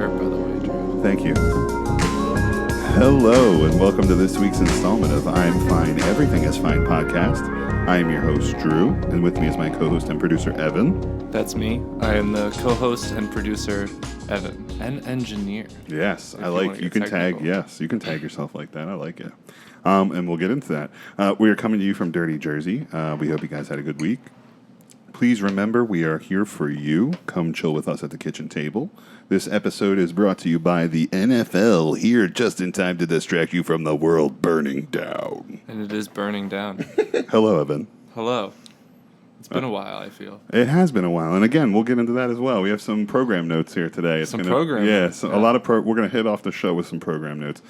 shirt, by the way, Drew. Thank you. Hello, and welcome to this week's installment of I'm Fine, Everything is Fine podcast. I am your host, Drew, and with me is my co-host and producer, Evan. That's me. I am the co-host and producer, Evan, and engineer. Yes, you can tag yourself like that. I like it. And we'll get into that. We are coming to you from Dirty Jersey. We hope you guys had a good week. Please remember, we are here for you. Come chill with us at the kitchen table. This episode is brought to you by the NFL, here just in time to distract you from the world burning down. And it is burning down. Hello, Evan. Hello. It's been a while, I feel. It has been a while. And again, we'll get into that as well. We have some program notes here today. A lot of we're going to hit off the show with some program notes.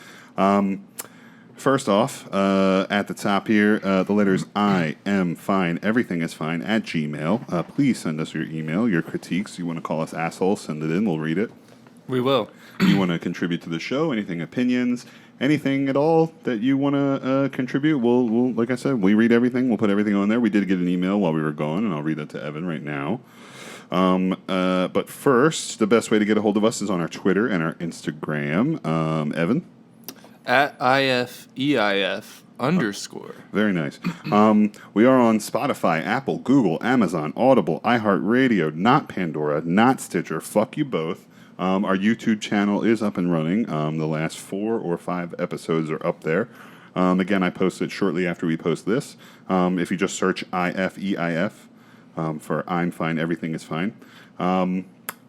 First off, at the top here, the letters I am fine, everything is fine at Gmail. Please send us your email, your critiques. You want to call us assholes, send it in. We'll read it. We will. You want to contribute to the show, anything, opinions, anything at all that you want to contribute, we'll, like I said, we read everything. We'll put everything on there. We did get an email while we were gone, and I'll read that to Evan right now. But first, the best way to get a hold of us is on our Twitter and our Instagram. Evan? At ifeif_. Very nice. We are on Spotify, Apple, Google, Amazon, Audible, iHeartRadio, not Pandora, not Stitcher. Fuck you both. Our YouTube channel is up and running. The last 4 or 5 episodes are up there. Again, I post it shortly after we post this. If you just search ifeif for I'm Fine, Everything is Fine,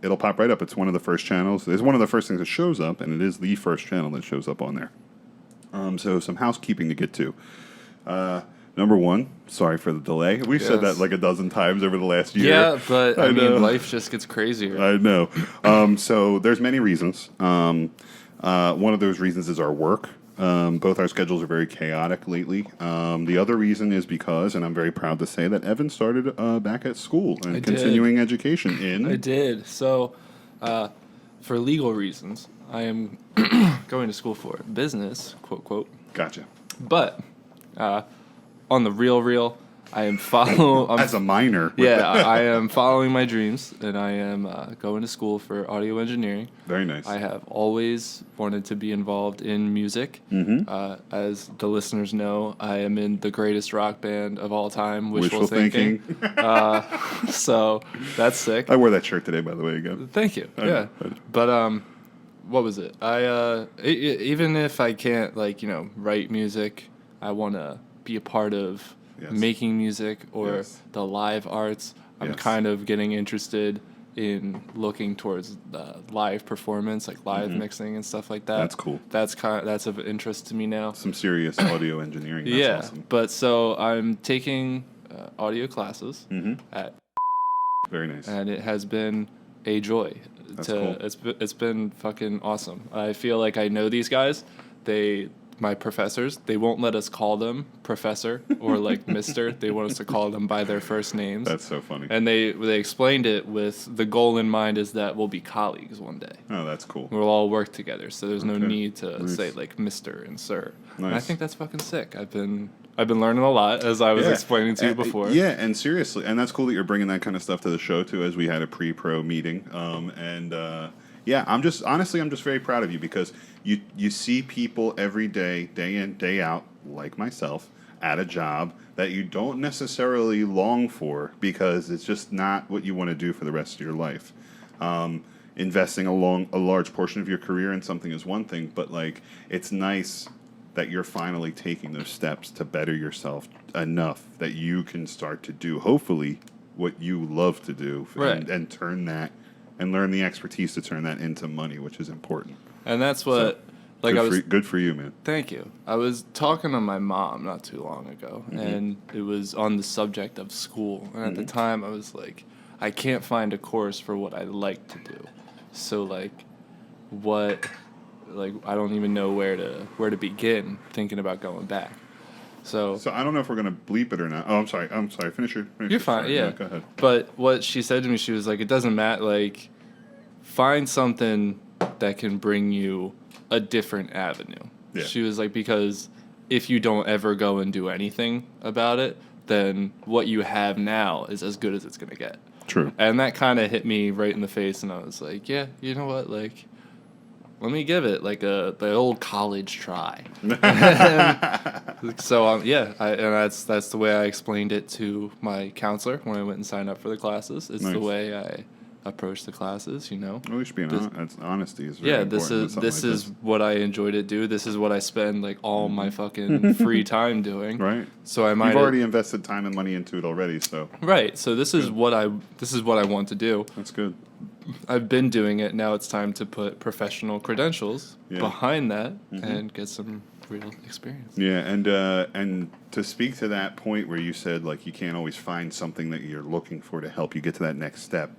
it'll pop right up. It's one of the first channels. It's one of the first things that shows up, and it is the first channel that shows up on there. So some housekeeping to get to. Number one, sorry for the delay. We've said that like a dozen times over the last year. Yeah, but I mean, life just gets crazier. I know. So there's many reasons. One of those reasons is our work. Both our schedules are very chaotic lately. The other reason is because, and I'm very proud to say, that Evan started back at school and continuing education in... I did. So, for legal reasons, I am going to school for business, quote, quote. Gotcha. But, on the real, I am following... As a minor. I am following my dreams, and I am going to school for audio engineering. Very nice. I have always wanted to be involved in music. Mm-hmm. As the listeners know, I am in the greatest rock band of all time, Wishful Thinking. So that's sick. I wore that shirt today, by the way, again. Thank you. But what was it? Even if I can't write music, I want to be a part of making music or the live arts. I'm kind of getting interested in looking towards live performance, like live mixing and stuff like that. That's cool. That's of interest to me now. Some serious audio engineering. That's awesome. But so I'm taking audio classes at. Very nice. And it has been a joy. That's cool. It's been fucking awesome. I feel like I know these guys. My professors, they won't let us call them professor or like mister. They want us to call them by their first names. That's so funny. And they explained it with the goal in mind is that we'll be colleagues one day. Oh, that's cool. We'll all work together, so there's no need to say like mister and sir. Nice. And I think that's fucking sick. I've been learning a lot, as I was explaining to you before. Yeah, and seriously, and that's cool that you're bringing that kind of stuff to the show too, as we had a pre-pro meeting. Yeah, I'm just very proud of you because you see people every day, day in, day out, like myself, at a job that you don't necessarily long for because it's just not what you want to do for the rest of your life. Investing a large portion of your career in something is one thing, but like it's nice that you're finally taking those steps to better yourself enough that you can start to do, hopefully, what you love to do and turn that and learn the expertise to turn that into money, which is important. And that's what, good for you, man. Thank you. I was talking to my mom not too long ago, and it was on the subject of school. And at the time, I was like, I can't find a course for what I like to do. So, I don't even know where to begin thinking about going back. So I don't know if we're gonna bleep it or not. Oh, I'm sorry. Finish your. You're fine. Story. Yeah. Go ahead. But what she said to me, she was like, "It doesn't matter. Like, find something that can bring you a different avenue." Yeah. She was like, because if you don't ever go and do anything about it, then what you have now is as good as it's gonna get. True. And that kind of hit me right in the face, and I was like, yeah, you know what, like. let me give it like the old college try. So that's the way I explained it to my counselor when I went and signed up for the classes. It's the way I approach the classes, Well, you should be honesty is very important. This is what I enjoy to do. This is what I spend like all my fucking free time doing. Right. So you've already invested time and money into it already. So right. So this is what I want to do. That's good. I've been doing it. Now it's time to put professional credentials behind that and get some real experience. Yeah, and to speak to that point where you said like you can't always find something that you're looking for to help you get to that next step,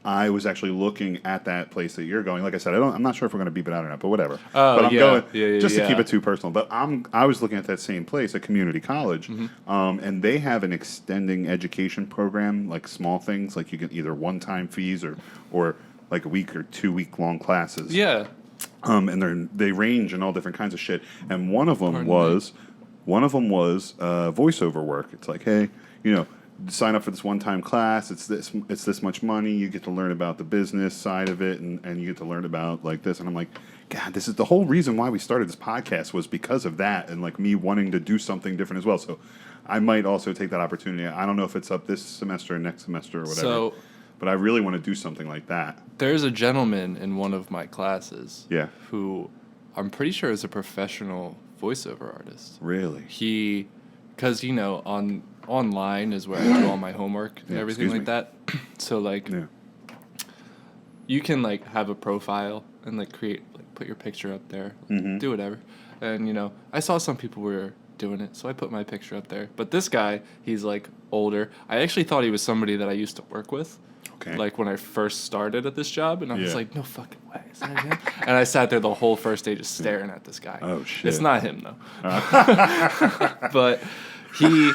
I was actually looking at that place that you're going. Like I said, I'm not sure if we're going to beep it out or not, but whatever. But I'm going just to keep it too personal. But I was looking at that same place, a community college, and they have an extending education program, like small things, like you can either one-time fees or like a week or 2 week long classes. Yeah. And they range in all different kinds of shit. And one of them was voiceover work. It's like, hey, sign up for this one-time class. It's this much money. You get to learn about the business side of it, and you get to learn about like this. And I'm like, God, this is the whole reason why we started this podcast was because of that, and like me wanting to do something different as well. So I might also take that opportunity. I don't know if it's up this semester or next semester or whatever. But I really want to do something like that. There's a gentleman in one of my classes. Yeah. Who I'm pretty sure is a professional voiceover artist. Really? Because online is where I do all my homework and everything like that. So like, you can like have a profile and like put your picture up there, do whatever. And I saw some people were doing it, so I put my picture up there. But this guy, he's like older. I actually thought he was somebody that I used to work with. Okay. Like when I first started at this job, and I was like, no fucking way, is that him? And I sat there the whole first day just staring at this guy. Oh shit! It's not him though. But he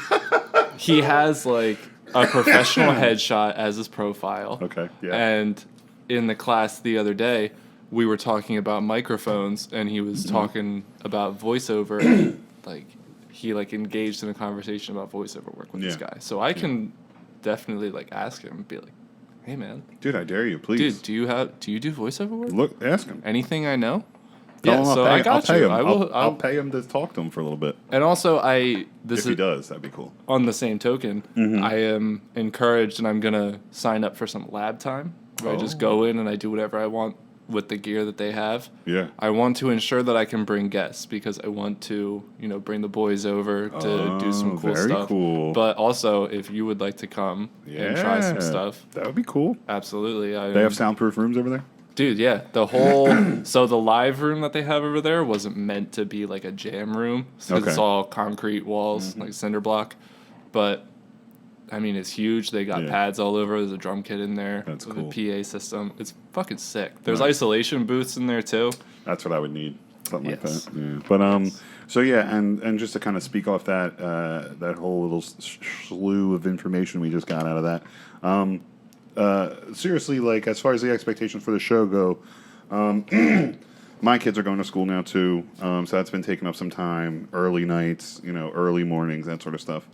has like a professional headshot as his profile. Okay. Yeah. And in the class the other day, we were talking about microphones, and he was talking about voiceover. And, like he like engaged in a conversation about voiceover work with this guy. So I can definitely like ask him and be like, hey man, dude, I dare you, please. Dude, do you do voiceover work? Look, ask him. Anything I know? I got you. I'll pay him to talk to him for a little bit. And also, if he does, that'd be cool. On the same token, I am encouraged, and I'm gonna sign up for some lab time where I just go in and I do whatever I want with the gear that they have. Yeah. I want to ensure that I can bring guests because I want to, bring the boys over to do some cool stuff. Very cool. But also, if you would like to come and try some stuff, that would be cool. Absolutely. They have soundproof rooms over there? Dude, yeah. The whole so the live room that they have over there wasn't meant to be like a jam room. So it's all concrete walls, like cinder block. But I mean, it's huge. They got pads all over. There's a drum kit in there. That's with cool. A PA system. It's fucking sick. There's isolation booths in there too. That's what I would need. Something like that. Yeah. But so yeah, and just to kind of speak off that that whole little slew of information we just got out of that. Seriously, like as far as the expectations for the show go, my kids are going to school now too, so that's been taking up some time. Early nights, early mornings, that sort of stuff.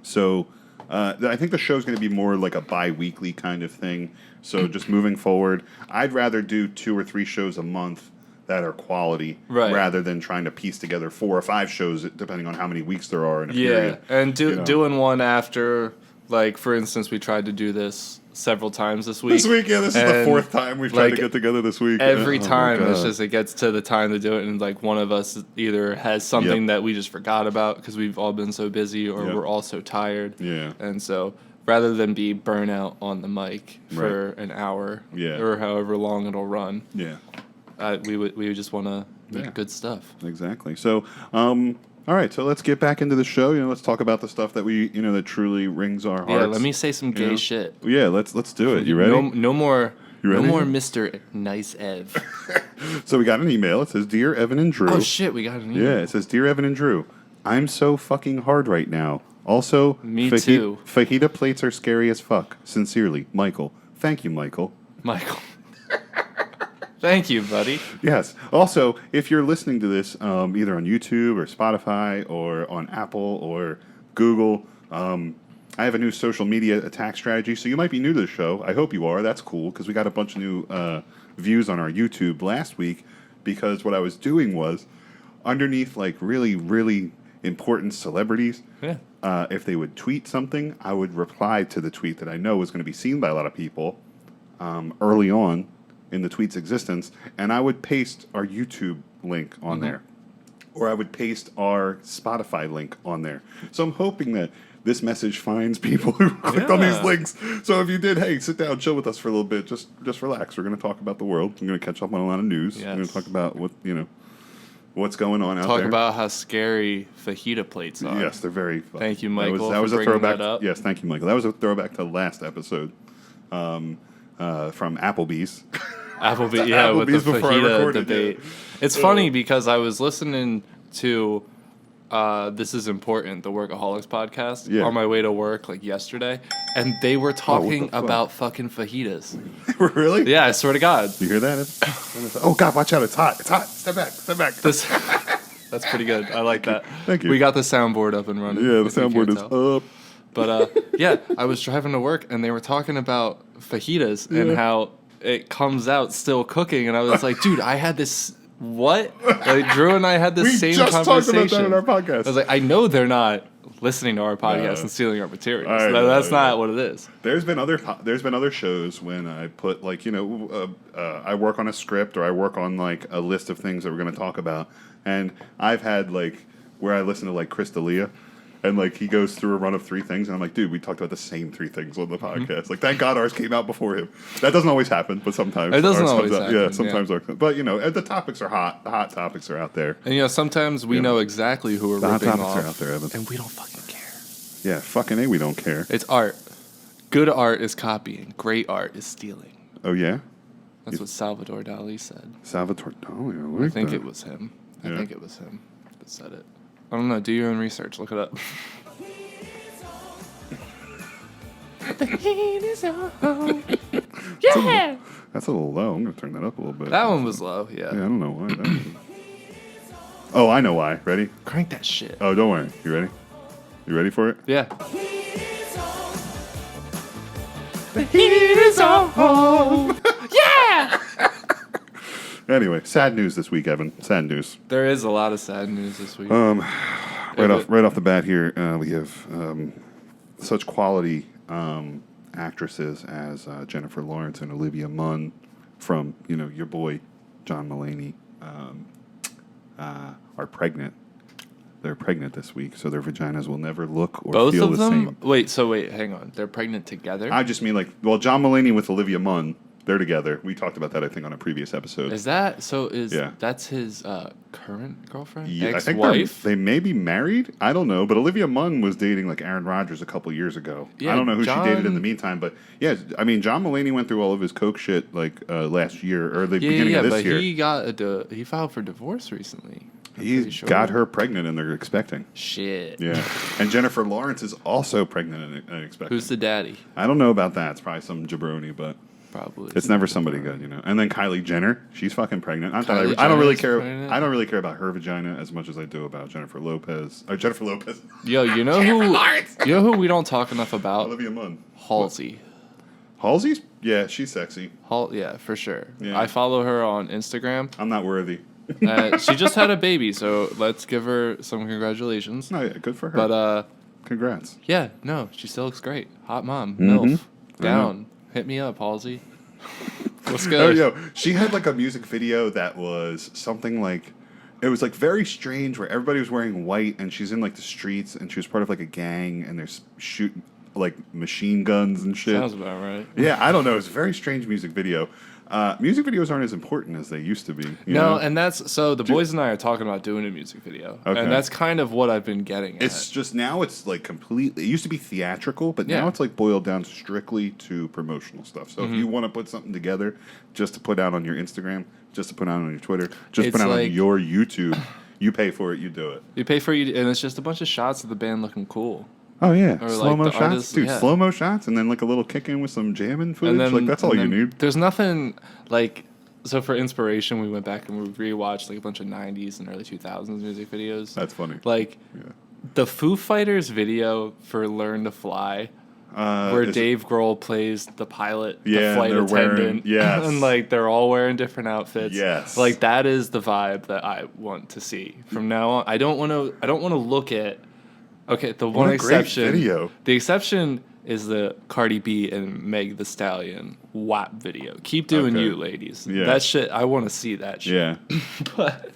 So I think the show's going to be more like a bi-weekly kind of thing. So just moving forward, I'd rather do 2 or 3 shows a month that are quality rather than trying to piece together 4 or 5 shows depending on how many weeks there are in a period. Yeah, and doing one after, like, for instance, we tried to do this several times this week. This is the 4th time we've tried to get together this week. Every time, it gets to the time to do it, and like one of us either has something that we just forgot about because we've all been so busy, or we're all so tired. Yeah. And so rather than be burnout on the mic for an hour or however long it'll run, we would just want to make good stuff. Exactly. So, all right, so let's get back into the show. Let's talk about the stuff that we, that truly rings our hearts. Yeah, let me say some gay shit. Yeah, let's do it. You ready? No more. No more Mr. Nice Ev. So we got an email. It says, "Dear Evan and Drew." Oh shit, we got an email. Yeah, it says, "Dear Evan and Drew, I'm so fucking hard right now. Also, me too. Fajita plates are scary as fuck. Sincerely, Michael." Thank you, Michael. Thank you, buddy. Yes. Also, if you're listening to this either on YouTube or Spotify or on Apple or Google, I have a new social media attack strategy, so you might be new to the show. I hope you are. That's cool, because we got a bunch of new views on our YouTube last week, because what I was doing was, underneath, like, really, really important celebrities, if they would tweet something, I would reply to the tweet that I know was going to be seen by a lot of people early on in the tweet's existence, and I would paste our YouTube link on there. Or I would paste our Spotify link on there. So I'm hoping that this message finds people who clicked on these links. So if you did, hey, sit down, chill with us for a little bit. Just relax. We're going to talk about the world. We're going to catch up on a lot of news. We're going to talk about what's going on out there. Talk about how scary fajita plates are. Yes, they're very fun. Thank you, Michael. That was for a throwback. that up. Yes, thank you, Michael. That was a throwback to the last episode from Applebee's. Applebee's, yeah, with the fajita debate. It's funny because I was listening to This Is Important, the Workaholics podcast, on my way to work like yesterday, and they were talking about fucking fajitas. Really? Yeah, I swear to God. You hear that? Oh, God, watch out. It's hot. It's hot. Step back. That's pretty good. I like that. Thank you. We got the soundboard up and running. Yeah, the soundboard is up. But yeah, I was driving to work, and they were talking about fajitas and how it comes out still cooking, and I was like, dude, I had this... What? Like, Drew and I had this same conversation. We just talked about that in our podcast. I was like, I know they're not listening to our podcast and stealing our materials. That's not what it is. There's been other shows when I put, like, I work on a script or I work on, like, a list of things that we're going to talk about, and I've had, like, where I listen to, like, Chris D'Elia, and, like, he goes through a run of 3 things, and I'm like, dude, we talked about the same 3 things on the podcast. Like, thank God ours came out before him. That doesn't always happen, but sometimes. It doesn't always happen. Yeah, sometimes. Yeah. But, the topics are hot. The hot topics are out there. And, sometimes we know exactly who we're ripping off. The hot topics are out there, Evan. And we don't fucking care. Yeah, fucking A, we don't care. It's art. Good art is copying. Great art is stealing. Oh, yeah? That's what Salvador Dali said. Salvador Dali, I think it was him. I think it was him that said it. I don't know. Do your own research. Look it up. The heat is on. Yeah! That's a little low. I'm going to turn that up a little bit. That one was low, yeah. Yeah, I don't know why. Oh, I know why. Ready? Crank that shit. Oh, don't worry. You ready? You ready for it? Yeah. The heat is on. Yeah! Anyway, sad news this week, Evan. Sad news. There is a lot of sad news this week. Right off the bat here, we have such quality actresses as Jennifer Lawrence and Olivia Munn from, your boy John Mulaney are pregnant. They're pregnant this week, so their vaginas will never look or feel the same. Both of them? Wait, hang on. They're pregnant together? I just mean John Mulaney with Olivia Munn, they're together. We talked about that, I think, on a previous episode. That's his current girlfriend? Yeah, ex-wife? I think they may be married. I don't know, but Olivia Munn was dating Aaron Rodgers a couple years ago. Yeah, I don't know who she dated in the meantime, but yeah, I mean, John Mulaney went through all of his coke shit last year or the beginning of this year. Yeah, but he filed for divorce recently. He's got her pregnant and they're expecting. Shit. Yeah. And Jennifer Lawrence is also pregnant and expecting. Who's the daddy? I don't know about that. It's probably some jabroni, but probably. It's never somebody good, And then Kylie Jenner, she's fucking pregnant. I don't really care. I don't really care about her vagina as much as I do about Jennifer Lopez. Jennifer Lopez. Yo, you know who we don't talk enough about? Olivia Munn. Halsey. Halsey's? Yeah, she's sexy. Yeah, for sure. Yeah. I follow her on Instagram. I'm not worthy. She just had a baby, so let's give her some congratulations. Oh, yeah, good for her. But congrats. Yeah, no, she still looks great. Hot mom, MILF, down. Hit me up, Halsey. Let's go. Oh, yo, she had a music video that was something it was very strange where everybody was wearing white and she's in the streets and she was part of a gang and they're shooting machine guns and shit. Sounds about right. Yeah, I don't know. It's a very strange music video. Music videos aren't as important as they used to be. You know? And the boys and I are talking about doing a music video. Okay. And that's kind of what I've been getting at. It's just now it's completely, it used to be theatrical, but now it's boiled down strictly to promotional stuff. So if you want to put something together just to put out on your Instagram, just to put out on your Twitter, just put out on your YouTube, you pay for it, you do it. You pay for it, and it's just a bunch of shots of the band looking cool. Oh, yeah. Slow-mo shots? Artists, dude, slow-mo shots and then a little kick-in with some jamming footage? That's all you need. There's nothing, so for inspiration, we went back and we rewatched, a bunch of 90s and early 2000s music videos. That's funny. The Foo Fighters video for Learn to Fly, where Dave Grohl plays the pilot, the flight attendant, and like they're all wearing different outfits. Yes, like that is the vibe that I want to see from now on. I don't want to look at. Okay, the one exception. Video. The exception is the Cardi B and Meg the Stallion WAP video. Keep doing you, ladies. Yeah. That shit, I want to see that shit. Yeah. But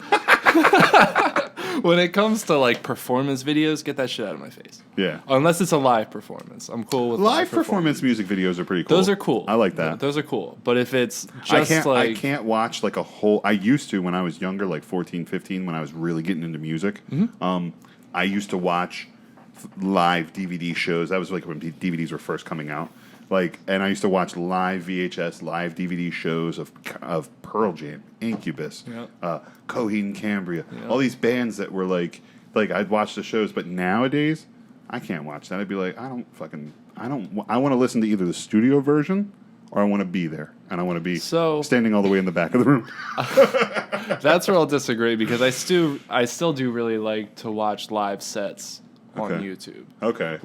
when it comes to like performance videos, get that shit out of my face. Yeah. Unless it's a live performance. I'm cool with live performance music videos are pretty cool. Those are cool. I like that. Those are cool. But if it's just I can't watch like a whole... I used to when I was younger, like 14, 15, when I was really getting into music. Mm-hmm. I used to watch live DVD shows. That was like when DVDs were first coming out. Like, and I used to watch live VHS, live DVD shows of Pearl Jam, Incubus, Coheed and Cambria, all these bands that were like I'd watch the shows, but nowadays I can't watch that. I'd be like, I want to listen to either the studio version or I want to be there, and I want to be standing all the way in the back of the room. That's where I'll disagree, because I still do really like to watch live sets on YouTube. Okay.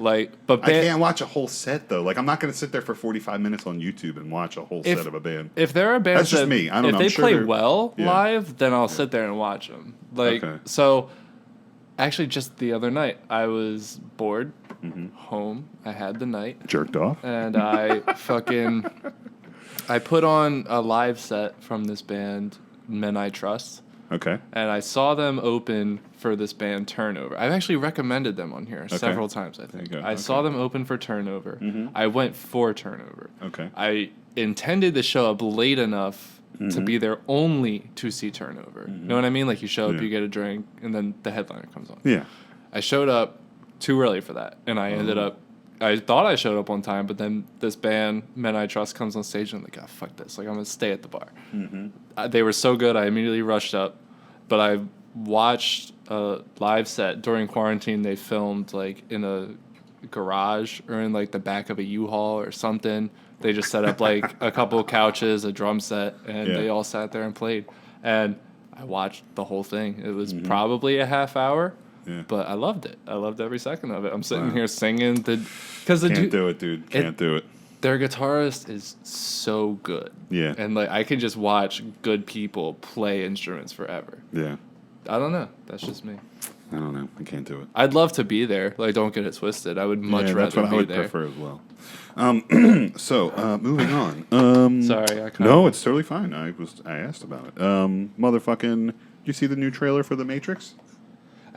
But I can't watch a whole set though. Like, I'm not going to sit there for 45 minutes on YouTube and watch a whole set of a band. If there are bands that's just me. I don't know. If they play well live, then I'll sit there and watch them. So actually just the other night I was bored, home. I had the night. Jerked off. And I I put on a live set from this band, Men I Trust. Okay. And I saw them open for this band Turnover. I've actually recommended them on here several times, I think. I saw them open for Turnover. Mm-hmm. I went for Turnover. Okay. I intended to show up late enough to be there only to see Turnover. Mm-hmm. You know what I mean? Like, you show up, you get a drink, and then the headliner comes on. Yeah. I showed up too early for that, and I ended up... I thought I showed up on time, but then this band, Men I Trust, comes on stage, and I'm like, oh, fuck this. Like, I'm going to stay at the bar. Mm-hmm. They were so good, I immediately rushed up. But I watched a live set during quarantine. They filmed, like, in a garage or in, like, the back of a U-Haul or something. They just set up, like, a couple of couches, a drum set, and they all sat there and played. And I watched the whole thing. It was probably a half hour. Yeah. But I loved it. I loved every second of it. I'm sitting here singing. Can't do it, dude. Can't do it. Their guitarist is so good. Yeah. And like, I can just watch good people play instruments forever. Yeah. I don't know. That's just me. I don't know. I can't do it. I'd love to be there. Like, don't get it twisted. I would much rather be there. That's what I would prefer as well. Moving on. Sorry. No, it's totally fine. I asked about it. Motherfucking, did you see the new trailer for The Matrix?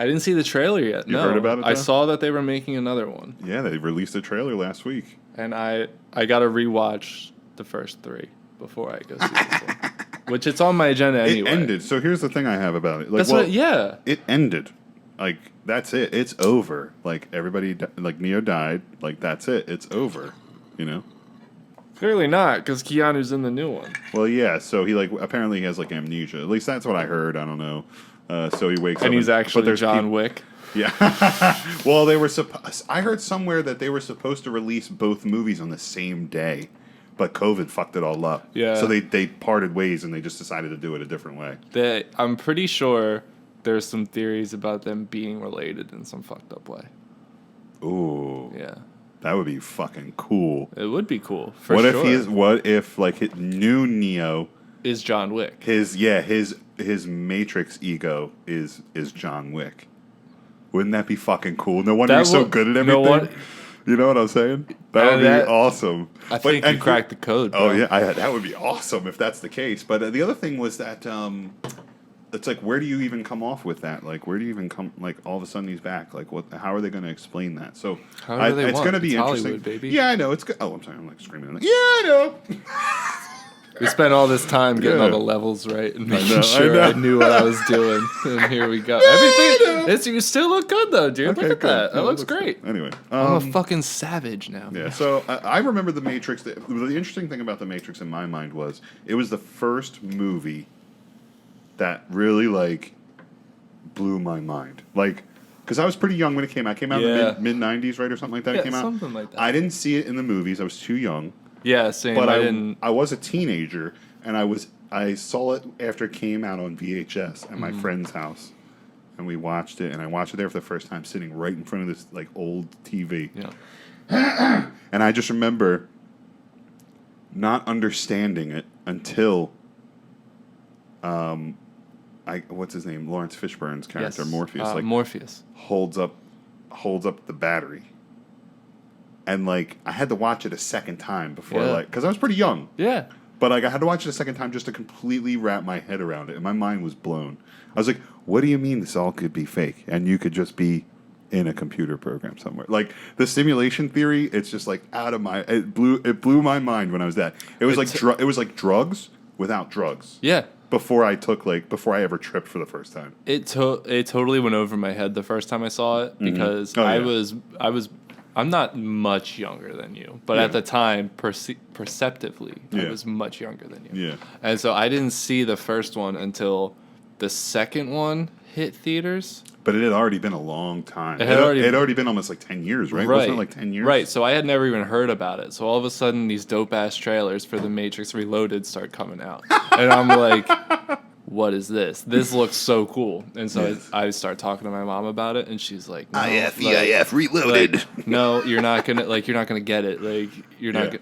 I didn't see the trailer yet. You heard about it, though? I saw that they were making another one. Yeah, they released a trailer last week. And I got to rewatch the first 3 before I go see this one. Which it's on my agenda anyway. It ended. So here's the thing I have about it. Like, it ended. Like, that's it. It's over. Like, everybody, like, Neo died. Like, that's it. It's over. You know? Clearly not, because Keanu's in the new one. Well, yeah. So he, like, apparently he has, like, amnesia. At least that's what I heard. I don't know. So he wakes up. And he's actually John Wick. Yeah. Well, they were I heard somewhere that they were supposed to release both movies on the same day, but COVID fucked it all up. Yeah. So they parted ways and they just decided to do it a different way. I'm pretty sure there's some theories about them being related in some fucked up way. Ooh. Yeah. That would be fucking cool. It would be cool. What if like his new Neo is John Wick? His Matrix ego is John Wick. Wouldn't that be fucking cool? No wonder he's so good at everything. You know what I'm saying? That would be awesome. I think you cracked the code. Bro. Oh yeah, that would be awesome if that's the case. But the other thing was that it's like, where do you even come off with that? Like, where do you even come? Like, all of a sudden he's back. Like, what? How are they going to explain that? So it's going to be interesting. Hollywood, baby. Yeah, I know. It's good. Oh, I'm sorry. I'm like screaming. Yeah, I know. We spent all this time getting all the levels right and making sure I knew what I was doing. And here we go. Everything. You still look good, though, dude. Okay, look at that. That looks great. Anyway. I'm a fucking savage now. Yeah, so I remember The Matrix. The interesting thing about The Matrix in my mind was it was the first movie that really, like, blew my mind. Like, because I was pretty young when it came out. It came out in the mid-90s, right, or something like that? Yeah, it came out. Something like that. I didn't see it in the movies. I was too young. Yeah, same. But I was a teenager, and I saw it after it came out on VHS at my friend's house. and we watched it, and I watched it there for the first time, sitting right in front of this like old TV. Yeah. And I just remember not understanding it until, what's his name? Lawrence Fishburne's character, Yes. Morpheus. Morpheus holds up the battery, and like I had to watch it a second time before, because I was pretty young. Yeah. But like I had to watch it a second time just to completely wrap my head around it, and my mind was blown. I was like, "What do you mean this all could be fake, and you could just be in a computer program somewhere?" Like the simulation theory, it's just like out of my. It blew my mind when I was that. It was it was like drugs without drugs. Yeah. Before I ever tripped for the first time. It totally went over my head the first time I saw it because I'm not much younger than you, but at the time, perceptively, I was much younger than you. Yeah. And so I didn't see the first one until the second one hit theaters. But it had already been a long time. It had already been almost like 10 years, right? Wasn't it like 10 years? Right. So I had never even heard about it. So all of a sudden, these dope-ass trailers for The Matrix Reloaded start coming out. And I'm like, what is this? This looks so cool. And so I start talking to my mom about it, and she's like, no, ifeif Reloaded. Like, no, you're not gonna get it. Like, you're not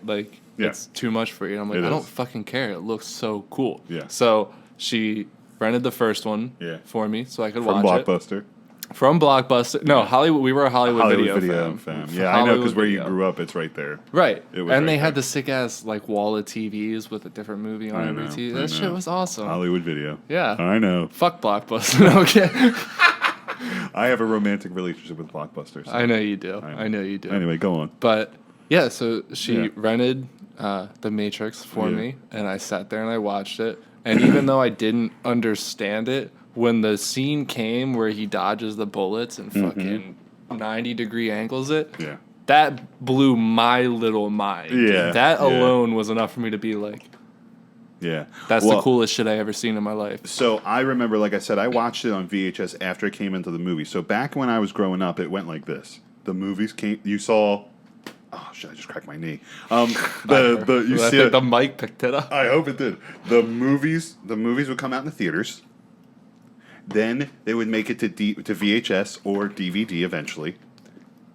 it's too much for you. And I'm like, I don't fucking care. It looks so cool. Yeah. So she rented the first one for me so I could watch Blockbuster. it. From Blockbuster. No, Hollywood. We were a Hollywood video fam. Yeah, I know, because where you grew up, it's right there. Right. And they had the sick-ass like wall of TVs with a different movie on every TV. That shit was awesome. Hollywood Video. Yeah. I know. Fuck Blockbuster. Okay. I have a romantic relationship with Blockbuster. So I know you do. I know you do. Anyway, go on. But, yeah, so she rented The Matrix for me, and I sat there and I watched it. And even though I didn't understand it, when the scene came where he dodges the bullets and fucking 90-degree angles it, that blew my little mind. Yeah. That alone was enough for me to be like, that's the coolest shit I ever seen in my life. So I remember, like I said, I watched it on VHS after it came into the movie. So back when I was growing up, it went like this. The movies came, you saw... Oh shit! I just cracked my knee. I think the mic picked it up. I hope it did. The movies would come out in the theaters. Then they would make it to VHS or DVD eventually,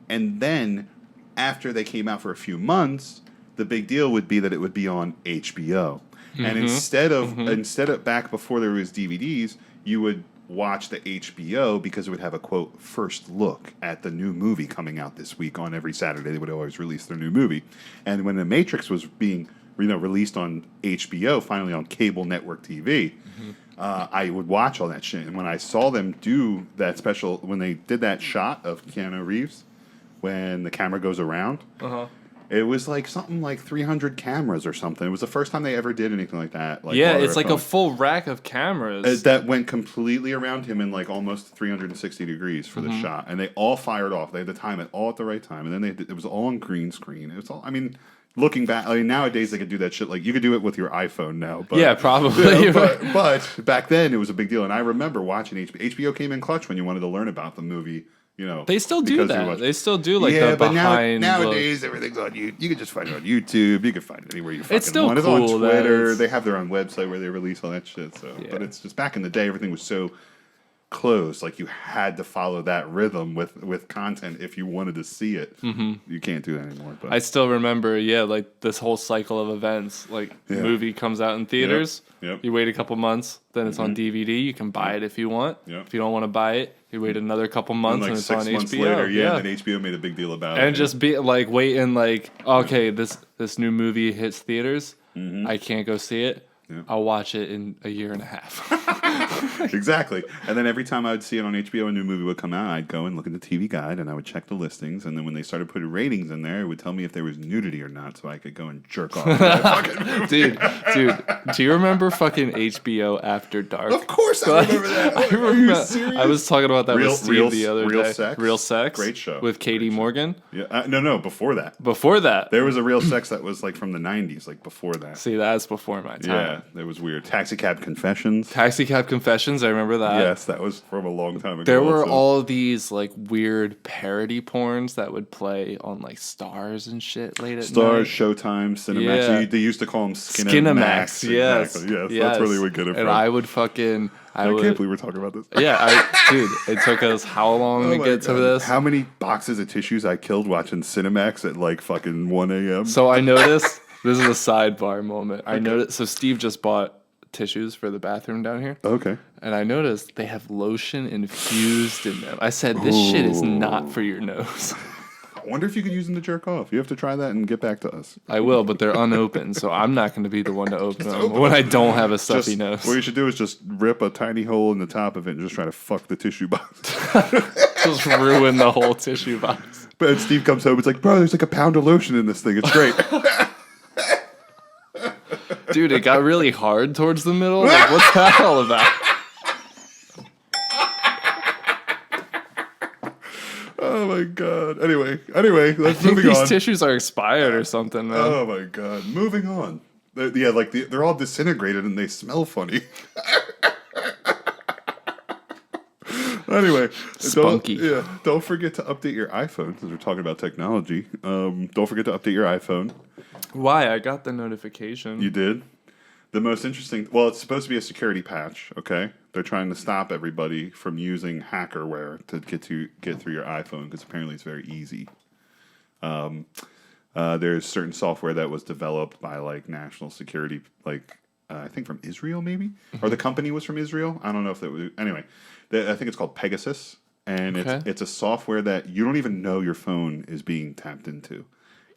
and then after they came out for a few months, the big deal would be that it would be on HBO. And instead of back before there was DVDs, you would watch the HBO because it would have a quote first look at the new movie coming out this week. On every Saturday they would always release their new movie. And when The Matrix was being released on HBO, finally on cable network TV, I would watch all that shit. And when I saw them do that special, when they did that shot of Keanu Reeves when the camera goes around, it was like something like 300 cameras or something. It was the first time they ever did anything like that. It's like a full rack of cameras. That went completely around him in like almost 360 degrees for the shot. And they all fired off. They had to time it all at the right time. And then it was all on green screen. It was all, I mean, looking back, nowadays they could do that shit. Like, you could do it with your iPhone now. But, yeah, probably. But back then it was a big deal. And I remember watching HBO. HBO came in clutch when you wanted to learn about the movie. They still do that. They still do the behind. Nowadays everything's on YouTube. You can just find it on YouTube. You can find it anywhere you fucking it's still want. Cool it's on Twitter. They have their own website where they release all that shit. So, but it's just back in the day, everything was so close. Like, you had to follow that rhythm with content if you wanted to see it. You can't do that anymore. But I still remember, like this whole cycle of events. Like, movie comes out in theaters. You wait a couple months, then it's on DVD. You can buy it if you want. If you don't want to buy it, you wait another couple months and it's on HBO. 6 months later, and then HBO made a big deal about it. And just be like waiting, like, okay, this new movie hits theaters. I can't go see it. I'll watch it in a year and a half. Exactly. And then every time I would see it on HBO, a new movie would come out, I'd go and look at the TV guide, and I would check the listings. And then when they started putting ratings in there, it would tell me if there was nudity or not, so I could go and jerk off to that fucking movie. Dude, do you remember fucking HBO After Dark? Of course I remember that. Are you serious? I was talking about that with Steve the other day. Sex? Real Sex. Great show. With Katie Morgan. Yeah. No, before that. Before that. There was a Real Sex that was like from the 90s, like before that. See, that's before my time. Yeah, that was weird. Taxi Cab Confessions, I remember that. Yes, that was from a long time ago. There were all these like weird parody porns that would play on like Stars and shit late at night. Showtime, Cinemax. Yeah. They used to call them Skinemax. Yes. Exactly. Yes, that's where they would get it from. And I would fucking I can't believe we're talking about this. Yeah, dude, it took us how long to get to this? How many boxes of tissues I killed watching Cinemax at like fucking 1 a.m.? So I noticed, this is a sidebar moment. I noticed, so Steve just bought tissues for the bathroom down here. Okay. And I noticed they have lotion infused in them. I said, this shit is not for your nose. I wonder if you could use them to jerk off. You have to try that and get back to us. I will, but they're unopened, so I'm not going to be the one to open them when I don't have a stuffy nose. What you should do is just rip a tiny hole in the top of it and just try to fuck the tissue box. Just ruin the whole tissue box. But Steve comes home, it's like, bro, there's like a pound of lotion in this thing. It's great. Dude, it got really hard towards the middle. Like, what's that all about? Oh my god. Anyway, let's moving these on. Tissues are expired or something, man. Oh my god. Moving on. They're all disintegrated and they smell funny. Anyway, spunky. Don't forget to update your iPhone because we're talking about technology. Don't forget to update your iPhone. Why? I got the notification. You did? The most interesting... Well, it's supposed to be a security patch, okay? They're trying to stop everybody from using hackerware to get through your iPhone because apparently it's very easy. There's certain software that was developed by, like, national security, like, I think from Israel, maybe? Or the company was from Israel? I don't know if that was... Anyway, I think it's called Pegasus, and it's a software that you don't even know your phone is being tapped into.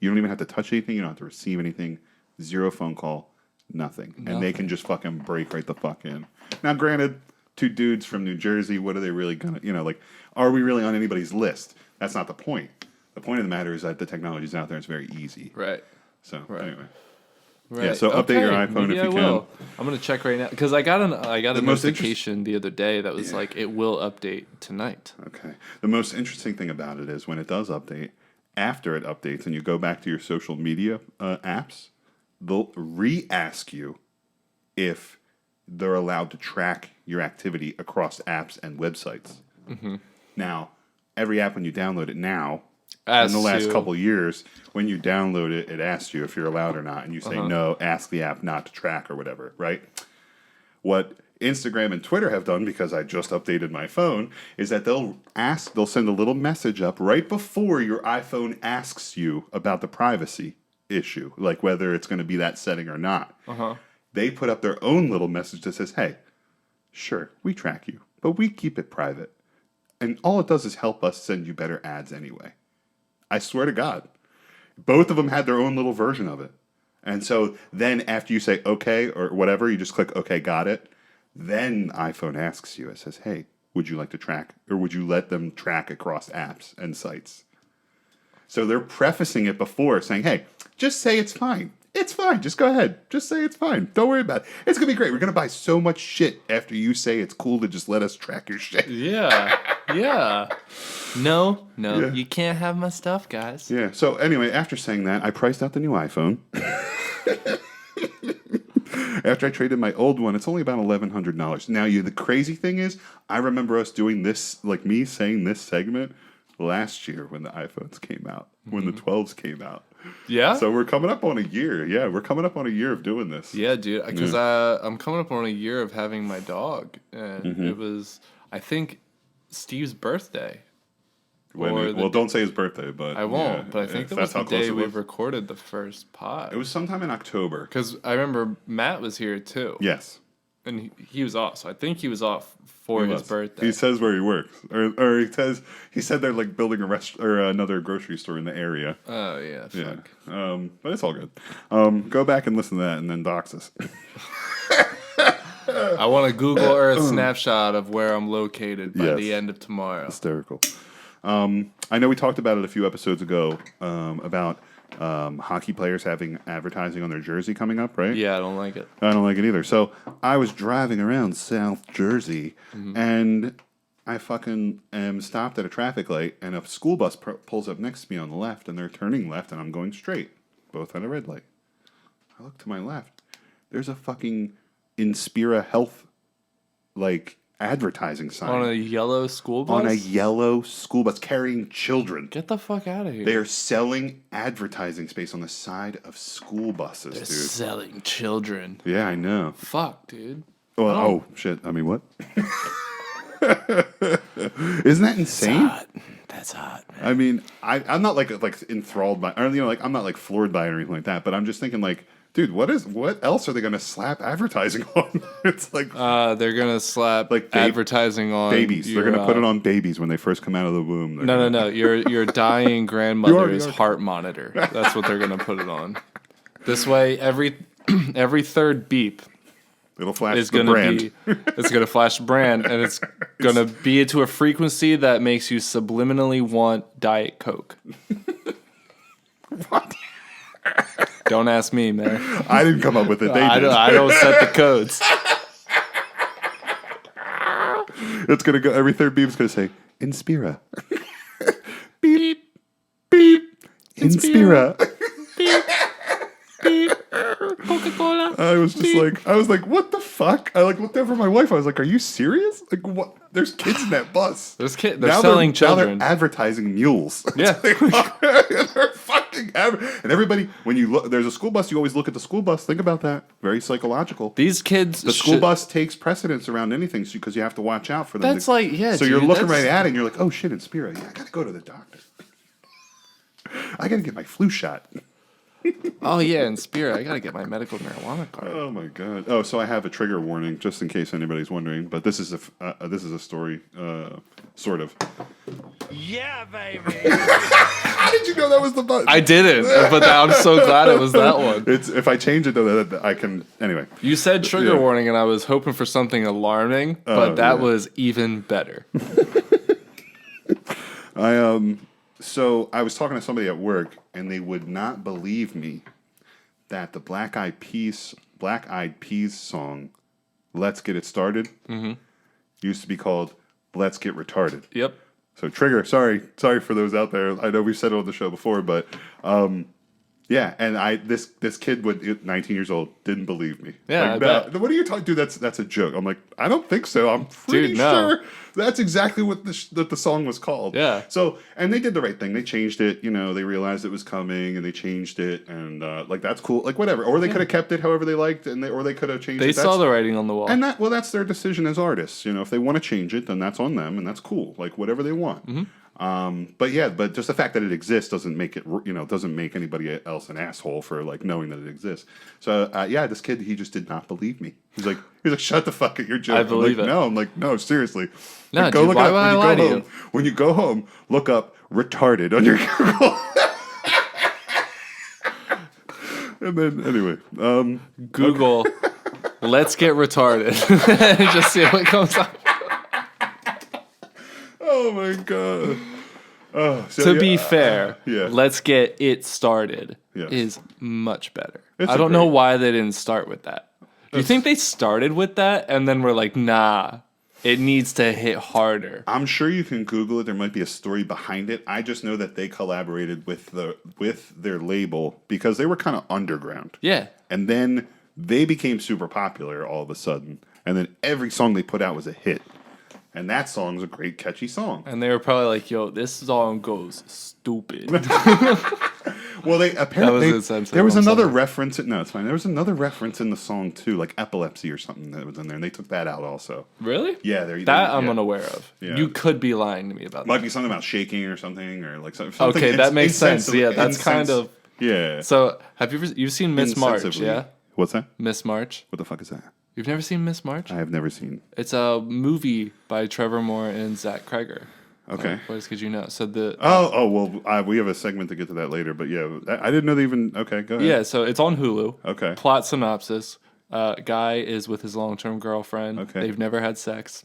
You don't even have to touch anything. You don't have to receive anything. Zero phone call. Nothing. And they can just fucking break right the fuck in. Now, granted, two dudes from New Jersey, what are they really gonna, like, are we really on anybody's list? That's not the point. The point of the matter is that the technology's out there. It's very easy. Right. So, anyway. Right. Yeah, so update your iPhone if you can. I'm going to check right now. Because I got a notification the other day that was like, it will update tonight. Okay. The most interesting thing about it is when it does update, after it updates and you go back to your social media apps, they'll re-ask you if they're allowed to track your activity across apps and websites. Mm-hmm. Now, every app when you download it now, in the last couple of years, when you download it, it asks you if you're allowed or not, and you say no, ask the app not to track or whatever, right? What Instagram and Twitter have done, because I just updated my phone, is that they'll send a little message up right before your iPhone asks you about the privacy issue, like whether it's going to be that setting or not. They put up their own little message that says, hey, sure, we track you, but we keep it private. And all it does is help us send you better ads anyway. I swear to God. Both of them had their own little version of it. And so then after you say okay or whatever, you just click okay, got it. Then iPhone asks you, it says, hey, would you like to track, or would you let them track across apps and sites? So they're prefacing it before saying, hey, just say it's fine. It's fine. Just go ahead. Just say it's fine. Don't worry about it. It's going to be great. We're going to buy so much shit after you say it's cool to just let us track your shit. Yeah. No, you can't have my stuff, guys. Yeah. So anyway, after saying that, I priced out the new iPhone. After I traded my old one, it's only about $1,100. Now, the crazy thing is, I remember us doing this, like me saying this segment last year when the iPhones came out, when the 12s came out. Yeah? So we're coming up on a year. Yeah, we're coming up on a year of doing this. Yeah, dude, because I'm coming up on a year of having my dog, and it was, I think, Steve's birthday. Well, don't say his birthday, but... I won't, but I think that was the day we recorded the first pod. It was sometime in October. Because I remember Matt was here, too. Yes. And he was off, so I think he was off for his birthday. He says where he works, or he said they're like building a or another grocery store in the area. Oh yeah, fuck. Yeah. But it's all good. Go back and listen to that, and then dox us. I want a Google Earth snapshot of where I'm located by the end of tomorrow. Hysterical. I know we talked about it a few episodes ago about hockey players having advertising on their jersey coming up, right? Yeah, I don't like it. I don't like it either. So I was driving around South Jersey, and I fucking am stopped at a traffic light, and a school bus pulls up next to me on the left, and they're turning left, and I'm going straight. Both at a red light. I look to my left. There's a fucking Inspira Health, like, advertising sign. On a yellow school bus? On a yellow school bus carrying children. Get the fuck out of here. They are selling advertising space on the side of school buses, They're dude. selling children. Yeah, I know. Fuck, dude. Well, oh shit! I mean, what? Isn't that insane? That's hot, man. I mean, I'm not like enthralled by, or I'm not like floored by it or anything like that. But I'm just thinking like, dude, what else are they gonna slap advertising on? It's like they're gonna slap like advertising on babies. They're gonna put it on babies when they first come out of the womb. No. Your dying grandmother's heart monitor. That's what they're gonna put it on. This way, every third beep. It'll flash the brand. It's going to flash the brand, and it's going to be to a frequency that makes you subliminally want Diet Coke. What? Don't ask me, man. I didn't come up with it. They did. I don't set the codes. It's going to go, every third beep is going to say, Inspira. Beep, beep, Inspira. Beep. Coca-Cola. I was like, what the fuck? I like looked over at my wife. I was like, are you serious? Like, what? There's kids in that bus. They're selling children. Now they're advertising mules. Yeah. They're fucking and everybody, when you look, there's a school bus, you always look at the school bus. Think about that. Very psychological. These kids. The school bus takes precedence around anything because you have to watch out for them. That's So you're looking right at it and you're like, oh shit, Inspira. Yeah, I got to go to the doctor. I got to get my flu shot. Oh yeah, in Spirit, I gotta get my medical marijuana card. Oh my god! Oh, so I have a trigger warning just in case anybody's wondering. But this is a story, sort of. Yeah, baby. How did you know that was the button? I didn't, but I'm so glad it was that one. It's if I change it though, I can anyway. You said trigger warning, and I was hoping for something alarming, but that was even better. So I was talking to somebody at work, and they would not believe me that the Black Eyed Peas song, "Let's Get It Started," used to be called "Let's Get Retarded." Yep. So trigger. Sorry for those out there. I know we've said it on the show before, but yeah. And this kid 19 years old, didn't believe me. Yeah. Like, what are you talking? Dude, that's a joke. I'm like, I don't think so. I'm pretty sure that's exactly what the song was called. Yeah. So, and they did the right thing. They changed it. You know, they realized it was coming, and they changed it, and like that's cool. Like whatever. Or they could have kept it however they liked, or they could have changed it. They saw the writing on the wall. And that's their decision as artists. You know, if they want to change it, then that's on them, and that's cool. Like whatever they want. But just the fact that it exists doesn't make it, doesn't make anybody else an asshole for like knowing that it exists. So this kid, he just did not believe me. He's like, shut the fuck up, you're joking. I believe it. No, I'm like, no, seriously. No, dude, why would I lie to you? When you go home, look up retarded on your Google. And then anyway, Google, let's get retarded, and just see what comes up. Oh my god. To be fair, yeah. Let's Get It Started is much better. I don't know why they didn't start with that. Do you think they started with that and then were like, nah, it needs to hit harder? I'm sure you can Google it. There might be a story behind it. I just know that they collaborated with their label because they were kind of underground. Yeah. And then they became super popular all of a sudden. And then every song they put out was a hit. And that song's a great, catchy song. And they were probably like, yo, this song goes stupid. Well, they apparently... there was another reference... No, it's fine. There was another reference in the song, too, like epilepsy or something that was in there. And they took that out also. Really? Yeah. I'm unaware of. Yeah. You could be lying to me about that. Might be something about shaking or something. Or like something okay, that makes sense. Yeah, that's kind of... Yeah. So, you've seen Miss March, yeah? What's that? Miss March. What the fuck is that? You've never seen Miss March? I have never seen. It's a movie by Trevor Moore and Zach Kreger. Okay. What else could you know? So we have a segment to get to that later, but yeah, I didn't know they even. Okay, go ahead. Yeah, so it's on Hulu. Okay. Plot synopsis: guy is with his long-term girlfriend. Okay. They've never had sex.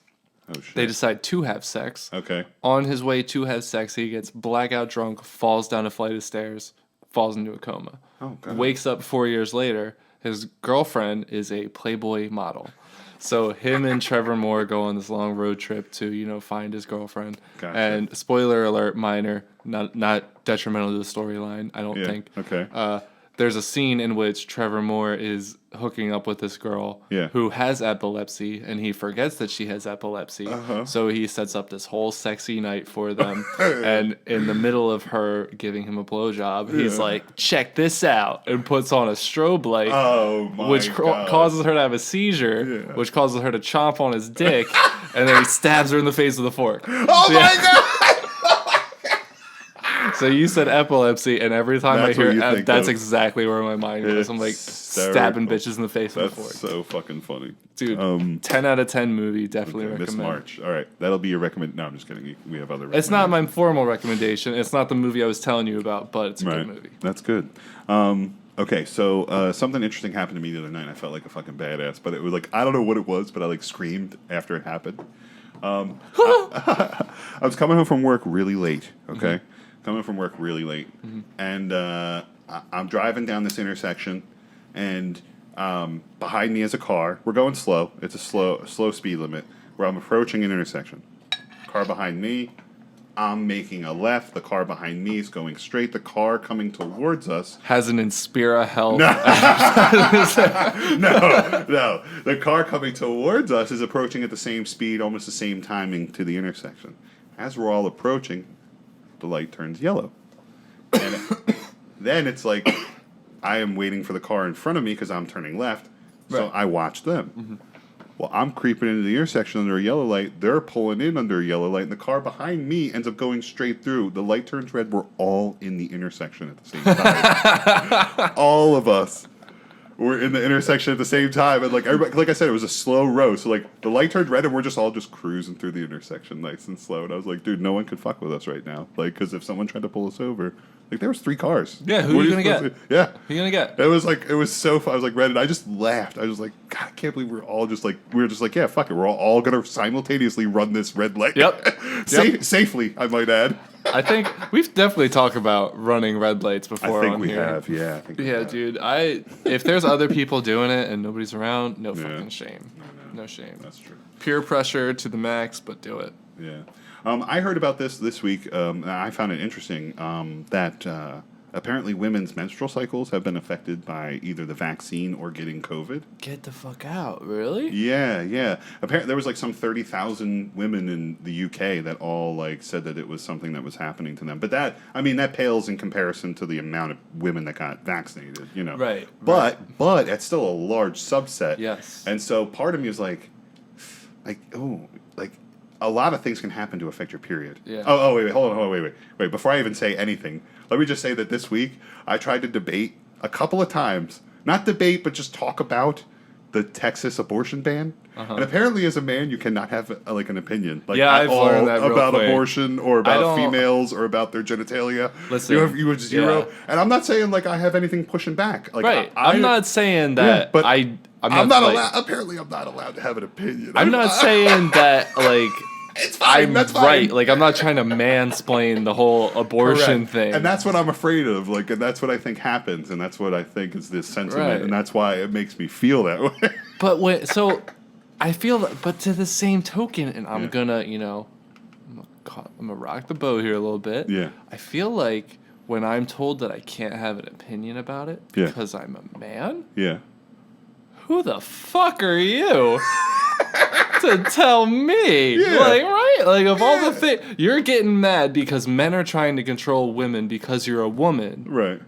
Oh shit. They decide to have sex. Okay. On his way to have sex, he gets blackout drunk, falls down a flight of stairs, falls into a coma. Oh god. Wakes up 4 years later. His girlfriend is a Playboy model. So him and Trevor Moore go on this long road trip to, find his girlfriend. Gotcha. And spoiler alert, minor, not detrimental to the storyline, I don't think. Okay. there's a scene in which Trevor Moore is hooking up with this girl who has epilepsy, and he forgets that she has epilepsy. So he sets up this whole sexy night for them. And in the middle of her giving him a blowjob, he's like, check this out, and puts on a strobe light, which causes her to have a seizure, which causes her to chomp on his dick, and then he stabs her in the face with a fork. Oh my God! So you said epilepsy, and every time I hear that's exactly where my mind goes. I'm like stabbing bitches in the face with a fork. That's so fucking funny. Dude, 10 out of 10 movie, definitely recommend. This March. All right, that'll be your recommend. No, I'm just kidding. We have other recommendations. It's not my formal recommendation. It's not the movie I was telling you about, but it's a good movie. That's good. Okay, so something interesting happened to me the other night. I felt like a fucking badass, but it was like, I don't know what it was, but I like screamed after it happened. I was coming home from work really late, okay? Mm-hmm. Coming from work really late. Mm-hmm. And I'm driving down this intersection, and behind me is a car. We're going slow. It's a slow speed limit where I'm approaching an intersection. Car behind me, I'm making a left. The car behind me is going straight. The car coming towards us has an Inspira help. No. The car coming towards us is approaching at the same speed, almost the same timing to the intersection. As we're all approaching, the light turns yellow. And then it's like I am waiting for the car in front of me because I'm turning left. So I watch them. Mm-hmm. Well, I'm creeping into the intersection under a yellow light. They're pulling in under a yellow light, and the car behind me ends up going straight through. The light turns red. We're all in the intersection at the same time. All of us were in the intersection at the same time. And like everybody, like I said, it was a slow row. So like the light turned red, and we're just all just cruising through the intersection nice and slow. And I was like, dude, no one could fuck with us right now. Like, because if someone tried to pull us over, like there was 3 cars. Yeah, who are you going to get? Yeah. Who are you going to get? It was so fun. I was like, red, and I just laughed. I was like, God, I can't believe we were just like, yeah, fuck it. We're all going to simultaneously run this red light. Yep. Safely, I might add. I think we've definitely talked about running red lights before. I think we have, yeah. I think we have. Dude. If there's other people doing it and nobody's around, no fucking shame. No shame. That's true. Peer pressure to the max, but do it. Yeah. I heard about this week. I found it interesting that apparently women's menstrual cycles have been affected by either the vaccine or getting COVID. Get the fuck out. Really? Yeah. Apparently, there was like some 30,000 women in the UK that all like said that it was something that was happening to them. But that pales in comparison to the amount of women that got vaccinated, you know. Right. But it's still a large subset. Yes. And so part of me was like, a lot of things can happen to affect your period. Yeah. Oh, wait, hold on, wait. Before I even say anything, let me just say that this week I tried to debate a couple of times. Not debate, but just talk about the Texas abortion ban. Uh-huh. And apparently, as a man, you cannot have an opinion I've learned that about real quick. Abortion or about females or about their genitalia. Listen, you have zero. Yeah. And I'm not saying like I have anything pushing back. Like, right. I'm not saying that. Yeah, but I'm not allowed. Apparently, I'm not allowed to have an opinion. I'm not saying that like. It's fine. That's fine. Right. Like, I'm not trying to mansplain the whole abortion thing. And that's what I'm afraid of. Like, and that's what I think happens. And that's what I think is this sentiment. Right. And that's why it makes me feel that way. But I feel that, but to the same token, and I'm gonna, I'm gonna rock the boat here a little bit. Yeah. I feel like when I'm told that I can't have an opinion about it because I'm a man. Yeah. Who the fuck are you? To tell me, of all the things, you're getting mad because men are trying to control women because you're a woman, right?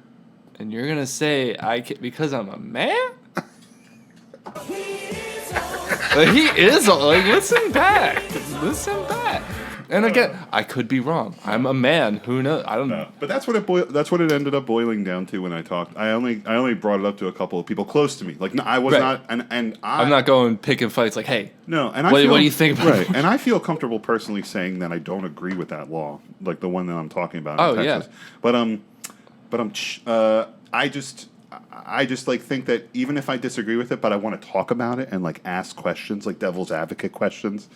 And you're gonna say because I'm a man. He is like, listen back. And again, I could be wrong. I'm a man. Who knows? I don't know. But that's what it ended up boiling down to when I talked. I only brought it up to a couple of people close to me. Like, no, I was not, and I'm not going picking fights. Like, hey, no. And what do you think about it? And I feel comfortable personally saying that I don't agree with that law, like the one that I'm talking about in Texas. Yeah. I just like think that even if I disagree with it, but I want to talk about it and like ask questions, like devil's advocate questions.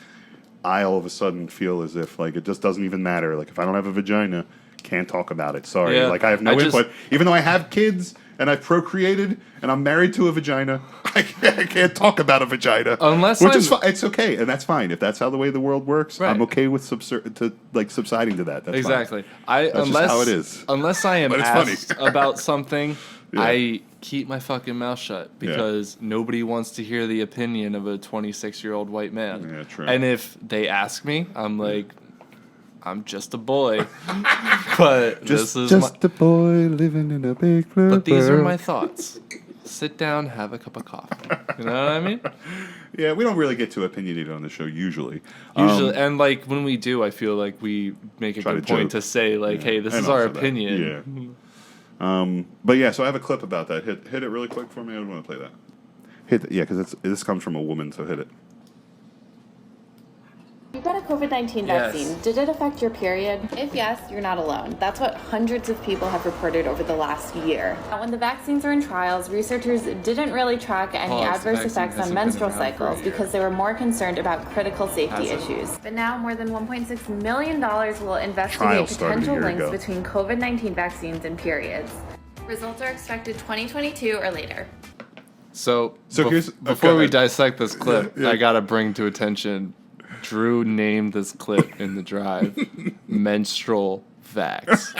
I all of a sudden feel as if like it just doesn't even matter. Like if I don't have a vagina, can't talk about it. Sorry. Like I have no input. Even though I have kids and I've procreated and I'm married to a vagina, I can't talk about a vagina. It's okay, and that's fine. If that's how the way the world works, I'm okay with subsiding to that. That's exactly. Fine. That's just how it is. Unless I am asked about something I keep my fucking mouth shut because nobody wants to hear the opinion of a 26-year-old white man. Yeah, true. And if they ask me, I'm like, I'm just a boy. But this is a boy living in a big blue But these are world. my thoughts. Sit down, have a cup of coffee. You know what I mean? Yeah, we don't really get too opinionated on the show usually. And like when we do, I feel like we make a Try good to point joke. to say like, hey, this And is our also that. opinion. Yeah. But yeah, so I have a clip about that. Hit it really quick for me. I don't want to play that. Because this comes from a woman, so hit it. You got a COVID-19 vaccine. Did it affect your period? If yes, you're not alone. That's what hundreds of people have reported over the last year. Now, when the vaccines were in trials, researchers didn't really track any adverse effects on menstrual cycles because they were more concerned about critical safety issues. But now, more than $1.6 million will investigate potential links between COVID-19 vaccines and periods. Results are expected 2022 or later. So here's before we dissect this clip, I gotta bring to attention. Drew named this clip in the drive menstrual vax.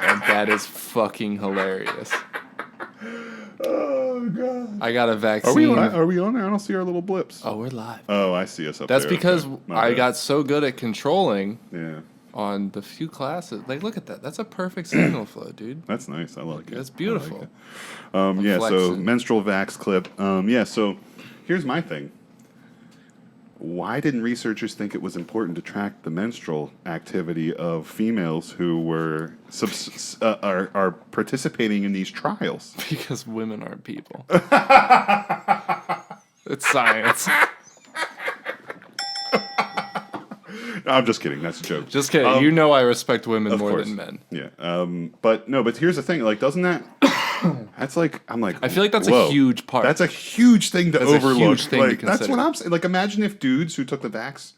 And that is fucking hilarious. Oh, God. I got a vaccine. Are we on there? I don't see our little blips. Oh, we're live. Oh, I see us up there. That's because Okay. I got so good at controlling on the few classes. Like, look at that. That's a perfect signal flow, dude. That's nice. I like it. That's beautiful. Like it. So menstrual vax clip. So here's my thing. Why didn't researchers think it was important to track the menstrual activity of females who were are participating in these trials? Because women aren't people. It's science. I'm just kidding. That's a joke. Just kidding. I respect women more than men. Yeah. But here's the thing. Like, doesn't that? That's like I feel like that's a huge part. That's a huge thing to overlook. A huge thing to consider. That's what I'm saying. Like, imagine if dudes who took the vax,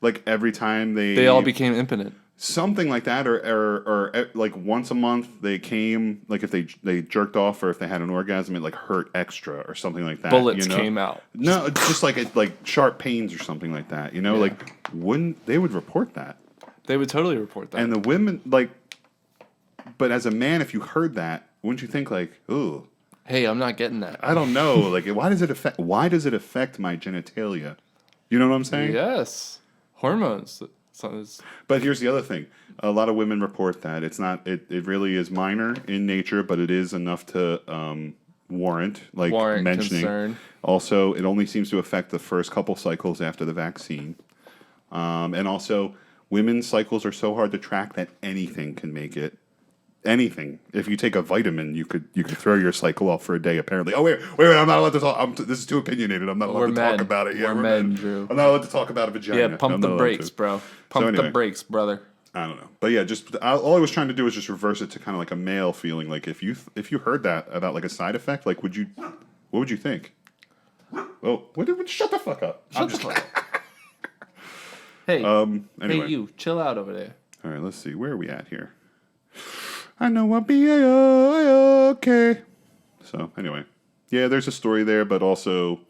like every time they all became impotent. Something like that, or like once a month they came, like if they jerked off or if they had an orgasm, it like hurt extra or something like that. Bullets came out. No, just like sharp pains or something like that. Like they would report that. They would totally report that. And the women but as a man, if you heard that, wouldn't you think like, ooh, hey, I'm not getting that. I don't know. Like, why does it affect my genitalia? You know what I'm saying? Yes, hormones. But here's the other thing. A lot of women report that it's not. It really is minor in nature, but it is enough to warrant mentioning. Concern. Also, it only seems to affect the first couple cycles after the vaccine, and also women's cycles are so hard to track that anything can make it. Anything. If you take a vitamin, you could throw your cycle off for a day. Apparently. Oh wait! I'm not allowed to talk. This is too opiniated. I'm not allowed to talk about it. Yeah, we're men, Drew. I'm not allowed to talk about a vagina. Yeah, pump the brakes, bro. Pump the brakes, brother. I don't know, but yeah, all I was trying to do was just reverse it to kind of like a male feeling. Like if you heard that about like a side effect, like what would you think? Oh, shut the fuck up! Shut the fuck up. Hey, anyway. Hey, you chill out over there. All right, let's see. Where are we at here? I know I'll be okay. So anyway, yeah, there's a story there, but also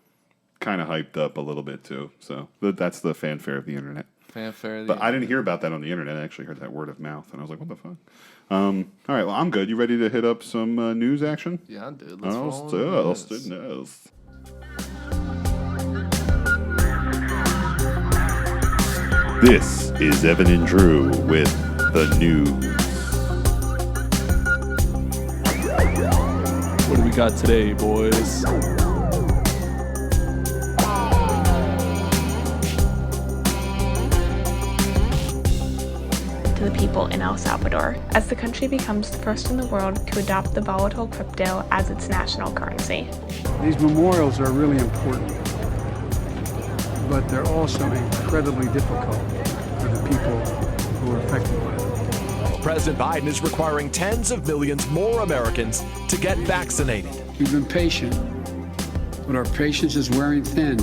kind of hyped up a little bit too. So that's the fanfare of the internet. But I didn't hear about that on the internet. I actually heard that word of mouth, and I was like, what the fuck? All right, well, I'm good. You ready to hit up some news action? Yeah, dude. Let's do news. This is Evan and Drew with the news. What do we got today, boys? To the people in El Salvador, as the country becomes the first in the world to adopt the volatile crypto as its national currency. These memorials are really important, but they're also incredibly difficult for the people who are affected by them. President Biden is requiring tens of millions more Americans to get vaccinated. We've been patient, but our patience is wearing thin.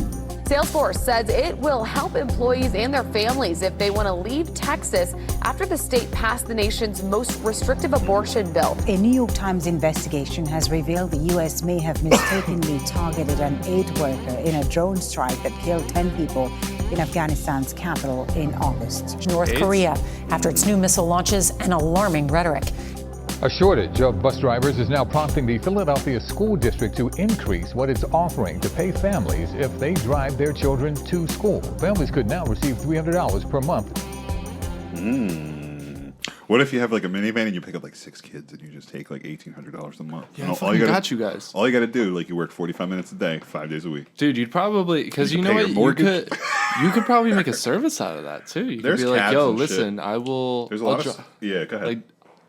Salesforce says it will help employees and their families if they want to leave Texas after the state passed the nation's most restrictive abortion bill. A New York Times investigation has revealed the U.S. may have mistakenly targeted an aid worker in a drone strike that killed 10 people in Afghanistan's capital in August. North Korea, after its new missile launches, an alarming rhetoric. A shortage of bus drivers is now prompting the Philadelphia School District to increase what it's offering to pay families if they drive their children to school. Families could now receive $300 per month. What if you have like a minivan and you pick up like 6 kids and you just take like $1,800 a month? Yeah, all you guys. All you got to do, like you work 45 minutes a day, 5 days a week. Dude, you'd probably, because you know what, you could probably make a service out of that too. You could be like, yo, listen, I will. There's a lot of. Yeah, go ahead. Like,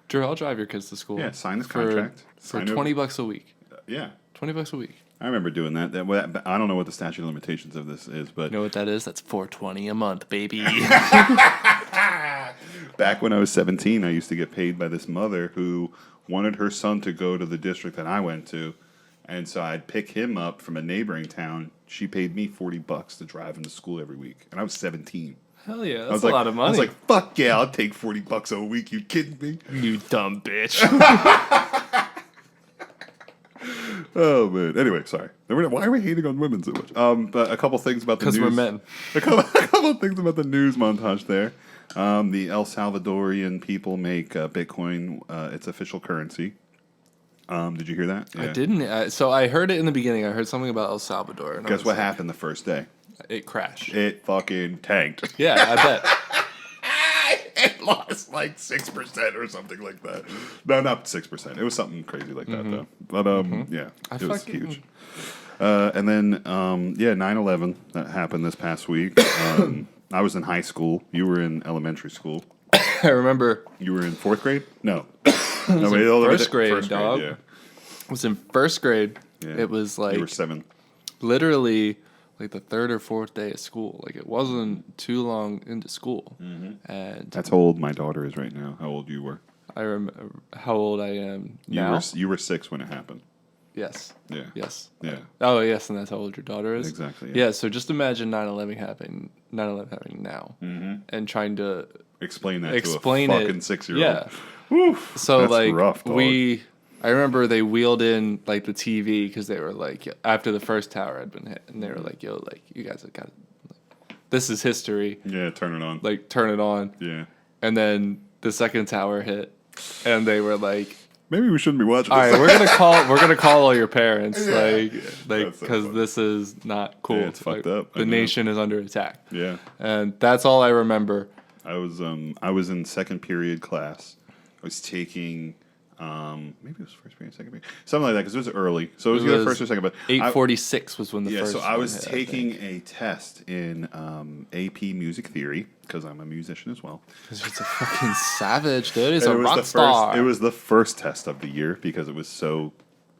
Drew, I'll drive your kids to school. Yeah, sign this contract for $20 a week. Yeah, $20 a week. I remember doing that. I don't know what the statute of limitations of this is, but you know what that is? That's $420 a month, baby. Back when I was 17, I used to get paid by this mother who wanted her son to go to the district that I went to, and so I'd pick him up from a neighboring town. She paid me $40 to drive him to school every week, and I was 17. Hell yeah, that's a lot of money. I was like, fuck yeah, I'll take $40 a week. You kidding me? You dumb bitch. Oh man. Anyway, sorry. Why are we hating on women so much? But a couple things about the news. Because we're men. A couple things about the news montage there. The El Salvadorian people make Bitcoin its official currency. Did you hear that? Yeah. I didn't. So I heard it in the beginning. I heard something about El Salvador. And guess what happened the first day? It crashed. It fucking tanked. Yeah, I bet. It lost like 6% or something like that. No, not 6%. It was something crazy like that though. But yeah, it was huge. And then 9/11 that happened this past week. I was in high school. You were in elementary school. I remember. You were in 4th grade? No. First grade, dog. Yeah. I was in 1st grade. Yeah. It was like you were 7. Literally like the 3rd or 4th day of school. Like it wasn't too long into school. And that's how old my daughter is right now. How old you were? I remember how old I am now. You were 6 when it happened. Yes. Yeah. Yes. Yeah. Oh, yes, and that's how old your daughter is? Exactly. Yeah, so just imagine 9/11 happening now. And trying to explain that to a fucking 6-year-old. Yeah. Oof, so that's like rough, dog. I remember they wheeled in like the TV because they were like, after the first tower had been hit, and they were like, yo, like you guys have got this is history. Yeah, turn it on. Like turn it on. Yeah. And then the second tower hit, and they were like, maybe we shouldn't be watching all this. right, we're gonna call all your parents, like because this is not cool. Yeah, it's fucked up. The nation is under attack. Yeah. And that's all I remember. I was in second period class. I was taking maybe it was first period, second period, something like that, because it was early, so it was either first or second. But 8:46 was when the first. Yeah, so I was hit, taking a test in AP Music Theory because I'm a musician as well. Because it's a fucking savage, dude. He's And a rock star. It was the first test of the year because it was so,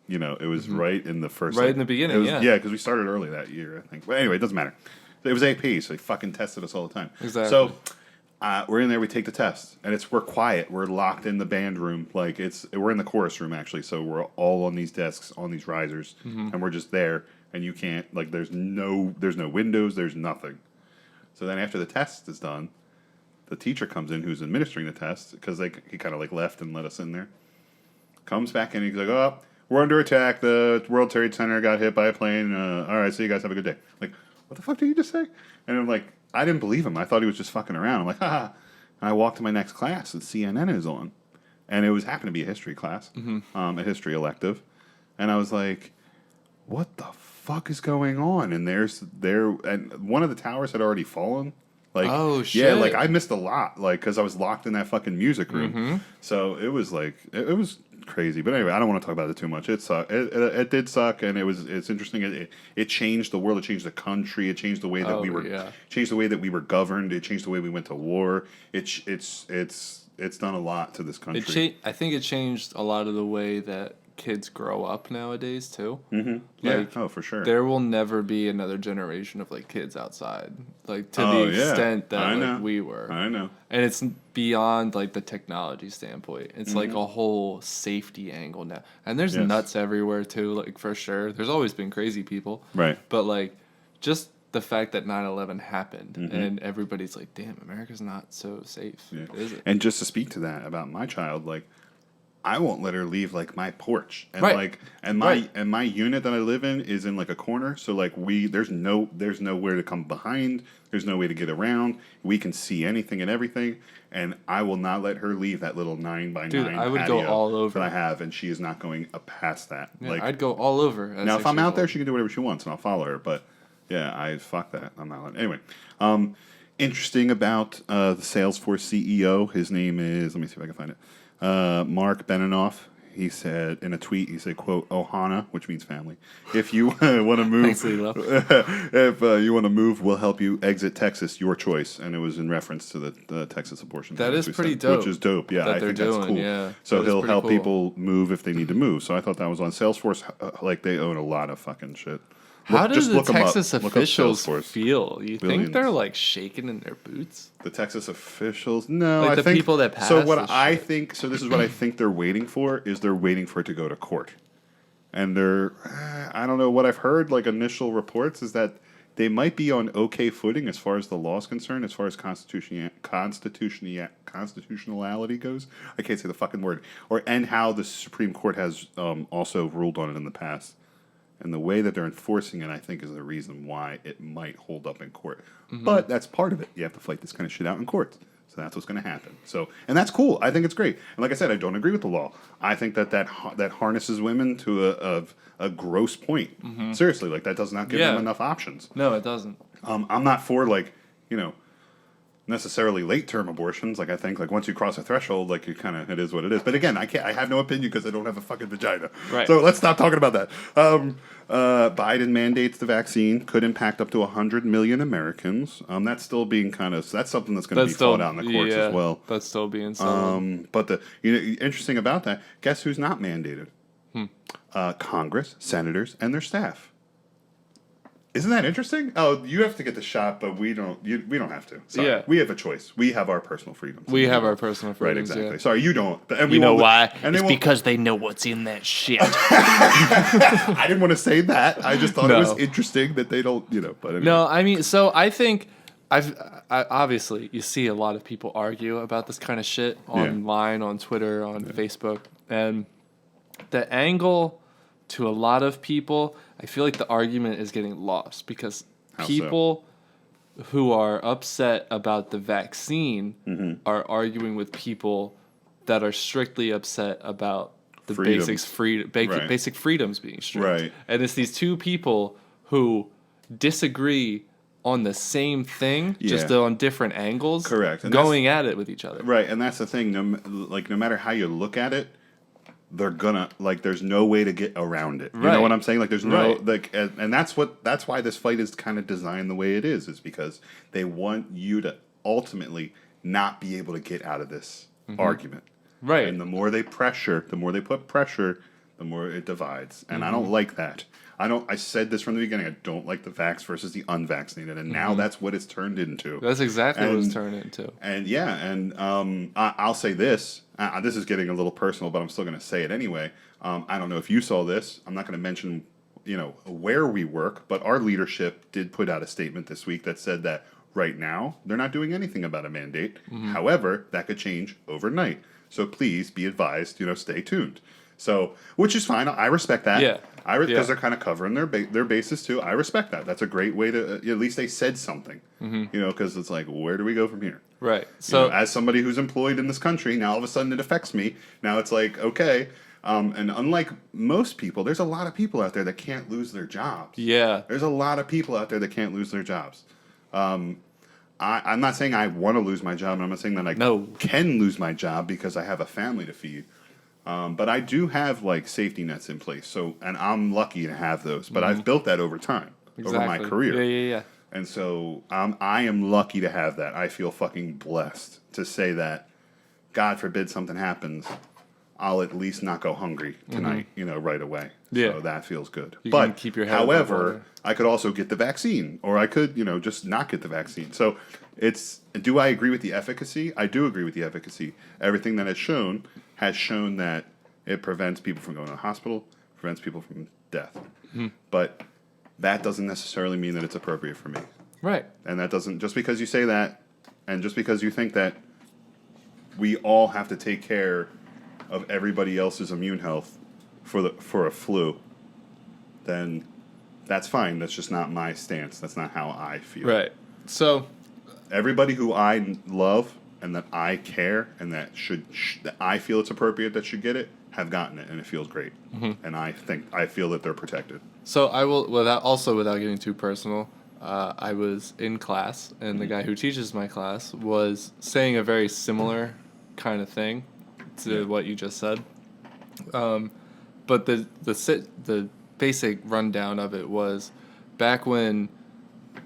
it was right in the first. Right in the beginning, yeah, because we started early that year, I think. But anyway, it doesn't matter. It was AP, so they fucking tested us all the time. Exactly. So. We're in there. We take the test, and we're quiet. We're locked in the band room, we're in the chorus room actually. So we're all on these desks, on these risers, and we're just there. And you can't there's no windows, there's nothing. So then after the test is done, the teacher comes in who's administering the test because he kind of left and let us in there. Comes back in, and he's like, "Oh, we're under attack. The World Trade Center got hit by a plane. All right, so you guys have a good day." Like, what the fuck did you just say? And I'm like. I didn't believe him. I thought he was just fucking around. I'm like, haha. And I walked to my next class, and CNN is on. And it happened to be a history class, a history elective. And I was like, what the fuck is going on? And and one of the towers had already fallen. Like, oh, shit. Yeah, I missed a lot, because I was locked in that fucking music room. So it was it was crazy. But anyway, I don't want to talk about it too much. It sucked. It did suck, and it's interesting. It changed the world. It changed the country. It changed the way that changed the way that we were governed. It changed the way we went to war. It's done a lot to this country. I think it changed a lot of the way that kids grow up nowadays too. Yeah, for sure. There will never be another generation of kids outside, to the extent that we were. I know. And it's beyond the technology standpoint. It's a whole safety angle now. And there's nuts everywhere too, for sure. There's always been crazy people. Right. But just the fact that 9/11 happened and everybody's like, damn, America's not so safe, is it? And just to speak to that about my child, I won't let her leave like my porch and Right. my unit that I live in is in like a corner. So like there's nowhere to come behind. There's no way to get around. We can see anything and everything. And I will not let her leave that little 9x9 I would go all over. that I have, and she is not going past that. Yeah, I'd go all over. Now, if I'm out there, she can do whatever she wants, and I'll follow her. But yeah, fuck that. I'm not letting. Anyway, interesting about the Salesforce CEO. His name is. Let me see if I can find it. Mark Benioff. He said in a tweet, he said, "quote Ohana," which means family. If you want to move, Thanks, Lilo. if you want to move, we'll help you exit Texas. Your choice. And it was in reference to the Texas abortion. That is pretty dope. Which is dope. Yeah, I think that's cool. Yeah, so he'll help people move if they need to move. So I thought that was on Salesforce. Like they own a lot of fucking shit. How do the Texas officials feel? You think they're like shaking in their boots? The Texas officials? No, like I the think, people that passed. So what I think. So this is what I think they're waiting for. Is they're waiting for it to go to court, and I don't know what I've heard. Like initial reports is that they might be on okay footing as far as the law is concerned, as far as constitutionality goes. I can't say the fucking word. And how the Supreme Court has also ruled on it in the past. And the way that they're enforcing it, I think, is the reason why it might hold up in court. Mm-hmm. But that's part of it. You have to fight this kind of shit out in court. So that's what's going to happen. So, and that's cool. I think it's great. And like I said, I don't agree with the law. I think that harnesses women to a gross point. Mm-hmm. Seriously, like that does not give them enough options. No, it doesn't. I'm not for necessarily late-term abortions. Like I think, like once you cross a threshold, like you kind of it is what it is. But again, I have no opinion because I don't have a fucking vagina. Right. So let's stop talking about that. Biden mandates the vaccine could impact up to 100 million Americans. That's still being that's something that's going to be fought out in the courts as well. That's still being settled. But interesting about that, guess who's not mandated? Congress, senators, and their staff. Isn't that interesting? Oh, you have to get the shot, but we don't. We don't have to. Sorry. Yeah, we have a choice. We have our personal freedoms. We have our personal freedoms. Right, exactly. Yeah. Sorry, you don't. And you know why? It's because they know what's in that shit. I didn't want to say that. I just thought it was interesting that they don't. But anyway. No, I mean, so I think I obviously you see a lot of people argue about this kind of shit online, on Twitter, on Facebook, and the angle to a lot of people, I feel like the argument is getting lost because people who are upset about the vaccine are arguing with people that are strictly upset about the basic freedoms being stripped. Right. And it's these two people who disagree on the same thing, just on different angles. Correct. And going at it with each other. Right, and that's the thing. No matter how you look at it, they're gonna there's no way to get around it. You know what I'm saying? Like there's no and that's why this fight is kind of designed the way it is because they want you to ultimately not be able to get out of this argument. Right. And the more they put pressure, the more it divides. And I don't like that. I said this from the beginning. I don't like the vax versus the unvaccinated, and now that's what it's turned into. That's exactly what it's turned into. And I'll say this. This is getting a little personal, but I'm still going to say it anyway. I don't know if you saw this. I'm not going to mention, where we work, but our leadership did put out a statement this week that said that right now they're not doing anything about a mandate. However, that could change overnight. So please be advised. Stay tuned. So, which is fine. I respect that. Yeah. Because they're kind of covering their bases too. I respect that. That's a great way to at least they said something. Because it's like, where do we go from here? Right. So, as somebody who's employed in this country, now all of a sudden it affects me. Now it's like, okay. And unlike most people, there's a lot of people out there that can't lose their jobs. Yeah. There's a lot of people out there that can't lose their jobs. I'm not saying I want to lose my job, and I'm not saying that I can lose my job because I have a family to feed. But I do have safety nets in place, and I'm lucky to have those. But I've built that over time, over my career. Yeah. And so I am lucky to have that. I feel fucking blessed to say that. God forbid something happens, I'll at least not go hungry tonight, right away. Yeah. So that feels good. You can keep your head however, I could also get the vaccine, or I could, just not get the vaccine. So do I agree with the efficacy? I do agree with the efficacy. Everything that has shown that it prevents people from going to the hospital, prevents people from death. But that doesn't necessarily mean that it's appropriate for me. Right. And that doesn't, just because you say that, and just because you think that we all have to take care of everybody else's immune health for a flu, then that's fine. That's just not my stance. That's not how I feel. Right. So everybody who I love and that I care and that that I feel it's appropriate that should get it have gotten it, and it feels great. Mm-hmm. And I feel that they're protected. So I will, without getting too personal, I was in class, and the guy who teaches my class was saying a very similar kind of thing to what you just said. But the basic rundown of it was back when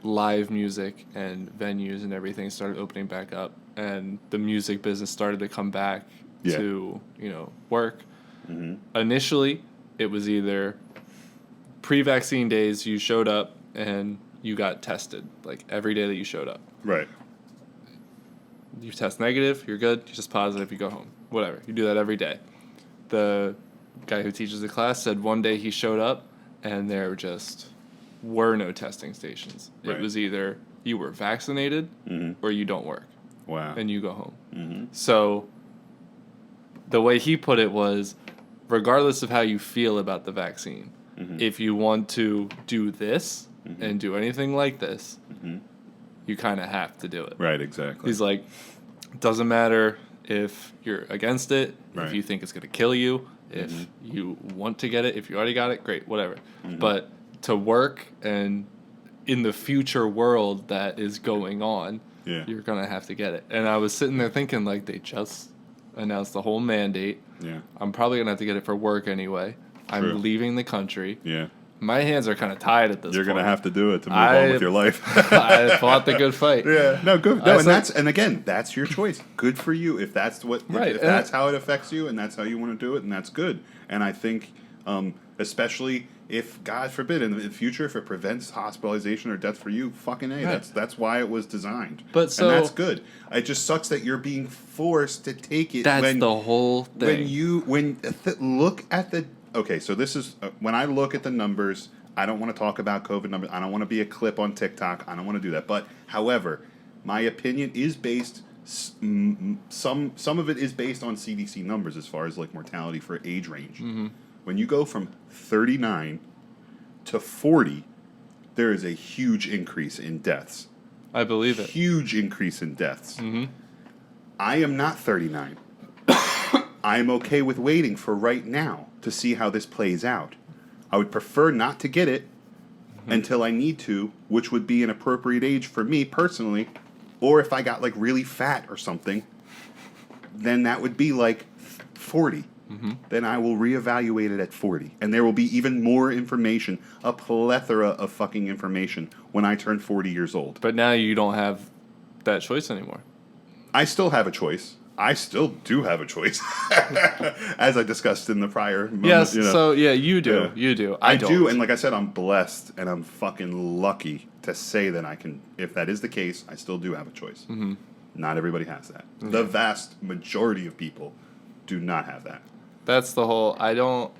live music and venues and everything started opening back up, and the music business started to come back to work. Mm-hmm. Initially, it was either pre-vaccine days, you showed up and you got tested, like every day that you showed up. Right. You test negative, you're good. You test positive, you go home. Whatever. You do that every day. The guy who teaches the class said one day he showed up and there just were no testing stations. Right. It was either you were vaccinated or you don't work. Wow. And you go home. Mm-hmm. So the way he put it was, regardless of how you feel about the vaccine, if you want to do this and do anything like this, you kind of have to do it. Right, exactly. He's like, it doesn't matter if you're against it, if you think it's going to kill you, if you want to get it, if you already got it, great, whatever. But to work and in the future world that is going on, you're going to have to get it. And I was sitting there thinking, like, they just announced the whole mandate. Yeah. I'm probably going to have to get it for work anyway. True. I'm leaving the country. Yeah. My hands are kind of tied at this point. You're going to have to do it to move on with your life. I fought the good fight. Yeah. No, good. No, and again, that's your choice. Good for you. If that's if that's how it affects you and that's how you want to do it, and that's good. And I think, especially if, God forbid, in the future, if it prevents hospitalization or death for you, fucking A. Right. That's why it was designed. And that's good. It just sucks that you're being forced to take it. That's the whole thing. Look at the... Okay, so this is... when I look at the numbers, I don't want to talk about COVID numbers. I don't want to be a clip on TikTok. I don't want to do that. But, however, my opinion is based... Some of it is based on CDC numbers as far as like mortality for age range. When you go from 39 to 40, there is a huge increase in deaths. I believe it. Huge increase in deaths. I am not 39. I am okay with waiting for right now to see how this plays out. I would prefer not to get it until I need to, which would be an appropriate age for me personally. Or if I got like really fat or something, then that would be like 40. Then I will reevaluate it at 40. And there will be even more information, a plethora of fucking information when I turn 40 years old. But now you don't have that choice anymore. I still have a choice. I still do have a choice. As I discussed in the prior moment. Yes, so yeah, you do. Yeah. You do. I don't. do, and like I said, I'm blessed and I'm fucking lucky to say that I can, if that is the case, I still do have a choice. Not everybody has that. The vast majority of people do not have that. That's the whole, I don't...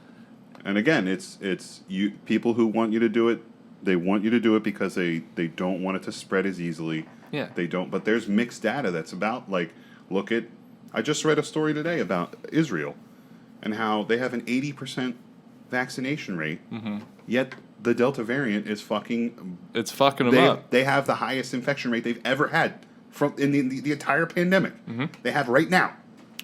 And again, it's you people who want you to do it, they want you to do it because they don't want it to spread as easily. Yeah. They don't, but there's mixed data that's about, like, look at, I just read a story today about Israel and how they have an 80% vaccination rate, yet the Delta variant is fucking... It's fucking them up. They have the highest infection rate they've ever had in the entire pandemic. They have right now.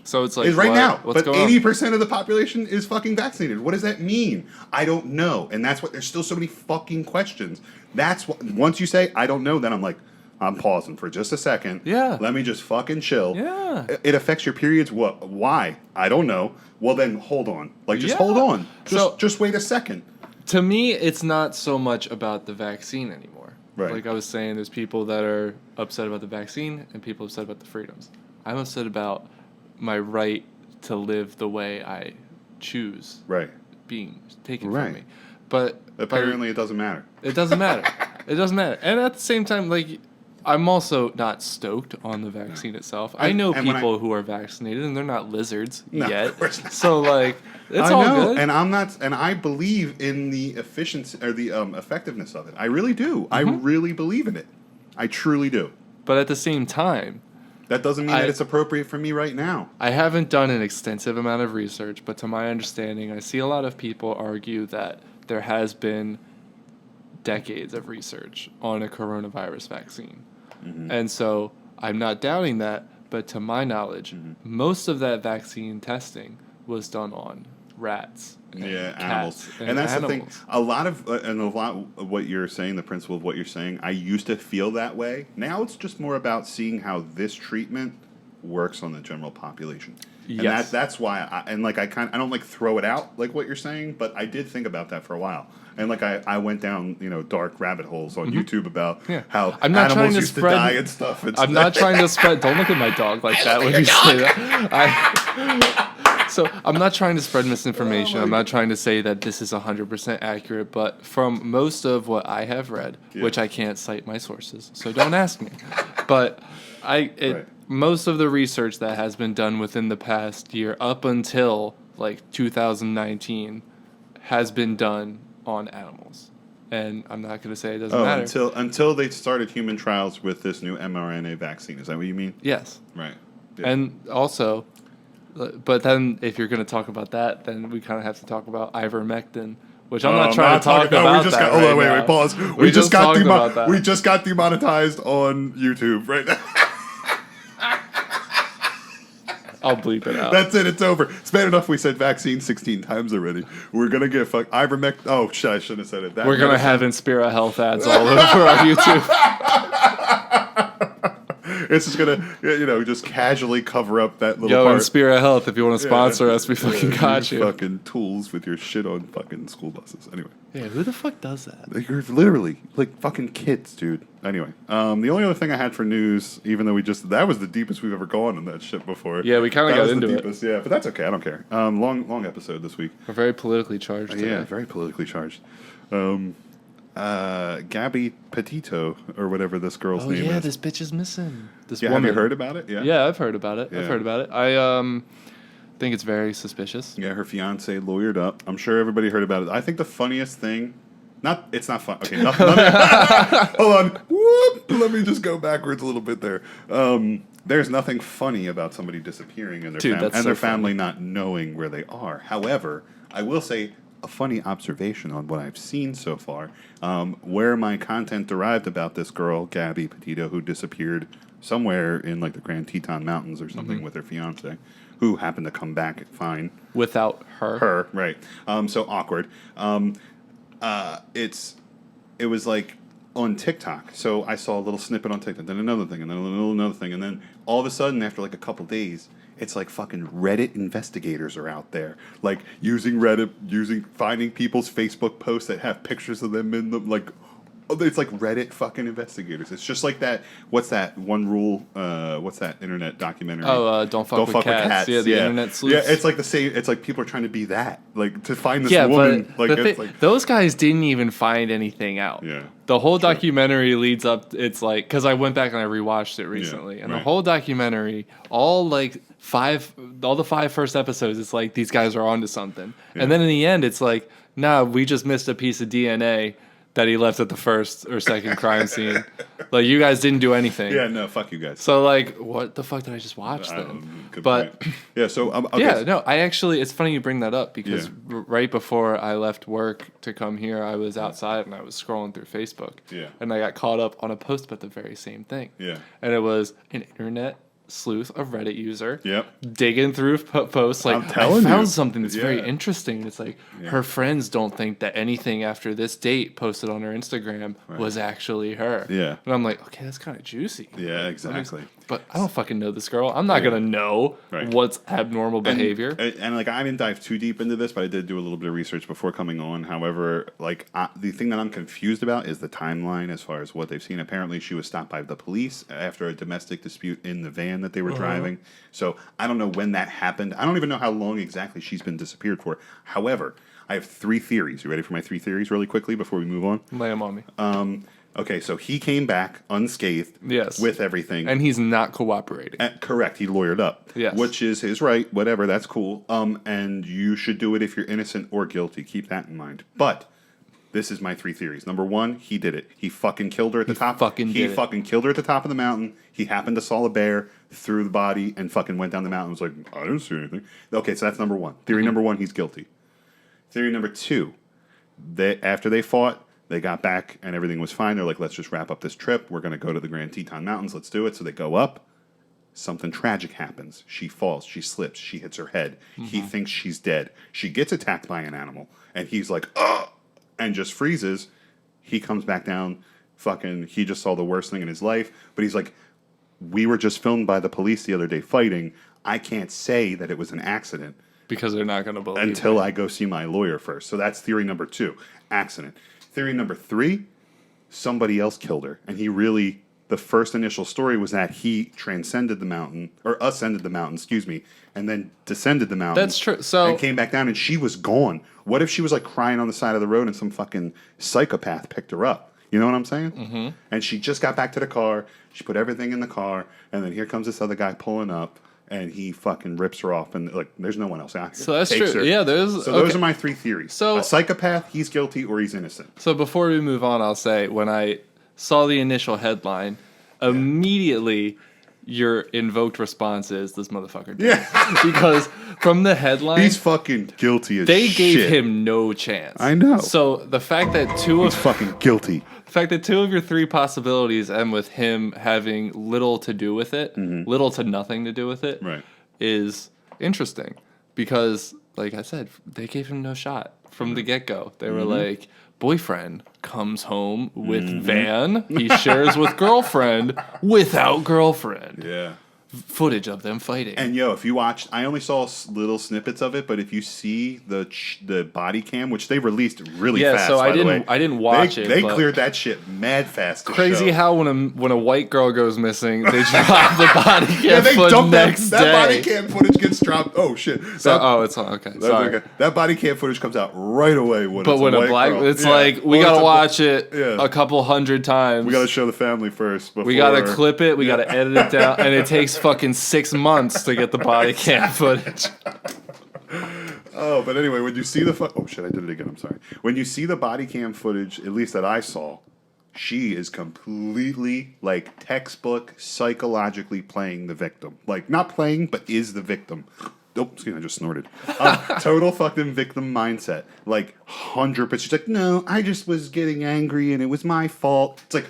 So it's like... now. What's but 80% of the population is fucking vaccinated. What does that mean? I don't know. And that's what... There's still so many fucking questions. That's what... Once you say, I don't know, then I'm like... I'm pausing for just a second. Yeah. Let me just fucking chill. Yeah. It affects your periods. What? Why? I don't know. Well, then hold on. Like, just hold on. Just wait a second. To me, it's not so much about the vaccine anymore. Right. Like I was saying, there's people that are upset about the vaccine and people upset about the freedoms. I'm upset about my right to live the way I choose. Right. Being taken from me. But apparently it doesn't matter. It doesn't matter. It doesn't matter. And at the same time, like... I'm also not stoked on the vaccine itself. I know people who are vaccinated and they're not lizards yet. Of course not. So like it's all good. And I'm not, and I believe in the efficiency or the effectiveness of it. I really do. I really believe in it. I truly do. But at the same time, That doesn't mean that it's appropriate for me right now. I haven't done an extensive amount of research, but to my understanding, I see a lot of people argue that there has been decades of research on a coronavirus vaccine. Mm-hmm. And so I'm not doubting that, but to my knowledge, most of that vaccine testing was done on rats. Animals. And that's the thing. A lot of what you're saying, the principle of what you're saying, I used to feel that way. Now it's just more about seeing how this treatment works on the general population. And that's why I don't like throw it out like what you're saying, but I did think about that for a while. And like I went down, dark rabbit holes on YouTube about how animals used to die and stuff. I'm not trying to spread. Don't look at my dog like that when you say that. So I'm not trying to spread misinformation. I'm not trying to say that this is 100% accurate. But from most of what I have read, which I can't cite my sources, so don't ask me. But most of the research that has been done within the past year, up until like 2019, has been done on animals. And I'm not going to say it doesn't matter. Until they started human trials with this new mRNA vaccine. Is that what you mean? Yes. Right. Yeah. And also, but then if you're going to talk about that, then we kind of have to talk about ivermectin, which I'm not trying to talk about. Wait, pause. We just got demonetized on YouTube right now. I'll bleep it out. That's it. It's over. It's bad enough we said vaccine 16 times already. We're going to get ivermectin. Oh, shit, I shouldn't have said it. We're going to have Inspira Health ads all over our YouTube. It's just going to, just casually cover up that little part. Inspira Health, if you want to sponsor us, we fucking got you. Fucking tools with your shit on fucking school buses. Anyway. Yeah, who the fuck does that? You're literally like fucking kids, dude. Anyway, the only other thing I had for news, even though that was the deepest we've ever gone on that shit before. Yeah, we kind of got into it. Yeah, but that's okay. I don't care. Long episode this week. We're very politically charged today. Yeah, very politically charged. Gabby Petito, or whatever this girl's name is. Oh, yeah, this bitch is missing. This woman. Have you heard about it? Yeah, I've heard about it. Yeah. I think it's very suspicious. Yeah, her fiance lawyered up. I'm sure everybody heard about it. I think the funniest thing... It's not fun. Okay, hold on. Whoop, let me just go backwards a little bit there. There's nothing funny about somebody disappearing and their family not knowing where they are. However, I will say a funny observation on what I've seen so far, where my content derived about this girl, Gabby Petito, who disappeared somewhere in like the Grand Teton Mountains or something with her fiance, who happened to come back fine. Without her. Her, right. So awkward. It was like on TikTok. So I saw a little snippet on TikTok, then another thing, and then another thing, and then all of a sudden, after like a couple days, it's like fucking Reddit investigators are out there, like using Reddit, finding people's Facebook posts that have pictures of them in them, like. It's like Reddit fucking investigators. It's just like that. What's that one rule? What's that internet documentary? Oh, don't fuck with cats. Yeah, the internet sleuths. Yeah, it's like the same. It's like people are trying to be that, like to find this woman. But those guys didn't even find anything out. Yeah, the whole documentary leads up. It's like because I went back and I rewatched it recently, and the whole documentary, all the 5 first episodes, it's like these guys are onto something, and then in the end, it's like, nah, we just missed a piece of DNA that he left at the first or second crime scene. Like, you guys didn't do anything. Yeah, no, fuck you guys. So, like, what the fuck did I just watch then? But yeah, so okay. Yeah, no, I actually, it's funny you bring that up because right before I left work to come here, I was outside and I was scrolling through Facebook. Yeah. And I got caught up on a post about the very same thing. Yeah. And it was an internet sleuth, a Reddit user, yep, digging through posts like, I found something that's very interesting. It's like her friends don't think that anything after this date posted on her Instagram was actually her. Yeah. And I'm like, okay, that's kind of juicy. Yeah, exactly. But I don't fucking know this girl. I'm not going to know what's abnormal behavior. And like, I didn't dive too deep into this, but I did do a little bit of research before coming on. However, like, the thing that I'm confused about is the timeline as far as what they've seen. Apparently, she was stopped by the police after a domestic dispute in the van that they were driving. So I don't know when that happened. I don't even know how long exactly she's been disappeared for. However, I have 3 theories. You ready for my 3 theories really quickly before we move on? Lay them on me. Okay, so he came back unscathed with everything. And he's not cooperating. Correct. He lawyered up. Yes. Which is his right. Whatever. That's cool. And you should do it if you're innocent or guilty. Keep that in mind. But this is my 3 theories. Number 1, he did it. He fucking killed her at the top. He fucking killed her at the top of the mountain. He happened to saw a bear, threw the body, and fucking went down the mountain and was like, I didn't see anything. Okay, so that's number one. Theory number one, he's guilty. Theory number two, after they fought, they got back and everything was fine. They're like, let's just wrap up this trip. We're going to go to the Grand Teton Mountains. Let's do it. So they go up. Something tragic happens. She falls. She slips. She hits her head. He thinks she's dead. She gets attacked by an animal. And he's like, ugh! And just freezes. He comes back down. Fucking, he just saw the worst thing in his life. But he's like, we were just filmed by the police the other day fighting. I can't say that it was an accident. Because they're not going to believe until I go see my lawyer first. So that's theory number two. Accident. Theory number three, somebody else killed her. And he really... The first initial story was that he transcended the mountain, or ascended the mountain, excuse me, and then descended the mountain. That's true. So and came back down, and she was gone. What if she was like crying on the side of the road, and some fucking psychopath picked her up? You know what I'm saying? Mm-hmm. And she just got back to the car. She put everything in the car, and then here comes this other guy pulling up, and he fucking rips her off, and like, there's no one else out here. So that's Takes true. her. Yeah, there's. So those are my three theories. So a psychopath, he's guilty, or he's innocent. So before we move on, I'll say when I saw the initial headline. Immediately, your invoked response is this motherfucker. Yeah, because from the headline, he's fucking guilty as they shit. gave him no chance. I know. So the fact that he's fucking guilty. The fact that two of your three possibilities end with him having little to do with it, little to nothing to do with it, right, is interesting because, like I said, they gave him no shot from the get go. They were like. Boyfriend comes home with van. He shares with girlfriend without girlfriend. Yeah. Footage of them fighting. And yo, if you watch, I only saw little snippets of it, but if you see the body cam, which they released really fast, so I didn't watch it. They cleared that shit mad fast. Crazy how when a white girl goes missing, they drop the body cam they footage dump next day. That body cam footage gets dropped. Oh shit! It's on. Okay, sorry. Okay. That body cam footage comes out right away when. But when a black, girl. It's like we gotta watch it a couple hundred times. We gotta show the family first. We gotta clip it. We gotta edit it down, and it takes fucking 6 months to get the body cam footage. Oh, but anyway, when you see the oh shit, I did it again. I'm sorry. When you see the body cam footage, at least that I saw, she is completely like textbook psychologically playing the victim. Like not playing, but is the victim. Oh, excuse me, I just snorted. Total fucking victim mindset. Like 100%. She's like, no, I just was getting angry and it was my fault. It's like.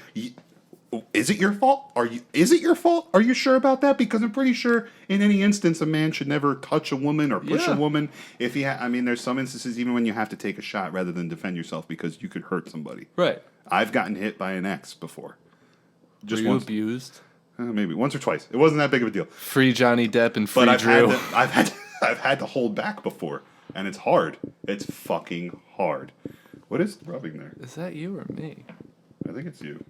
Is it your fault? Is it your fault? Are you sure about that? Because I'm pretty sure in any instance a man should never touch a woman or push a woman. If he, I mean, there's some instances even when you have to take a shot rather than defend yourself because you could hurt somebody. Right. I've gotten hit by an ex before. Just once. Abused? Maybe once or twice. It wasn't that big of a deal. Free Johnny Depp and free Drew. I've had to hold back before, and it's hard. It's fucking hard. What is rubbing there? Is that you or me? I think it's you.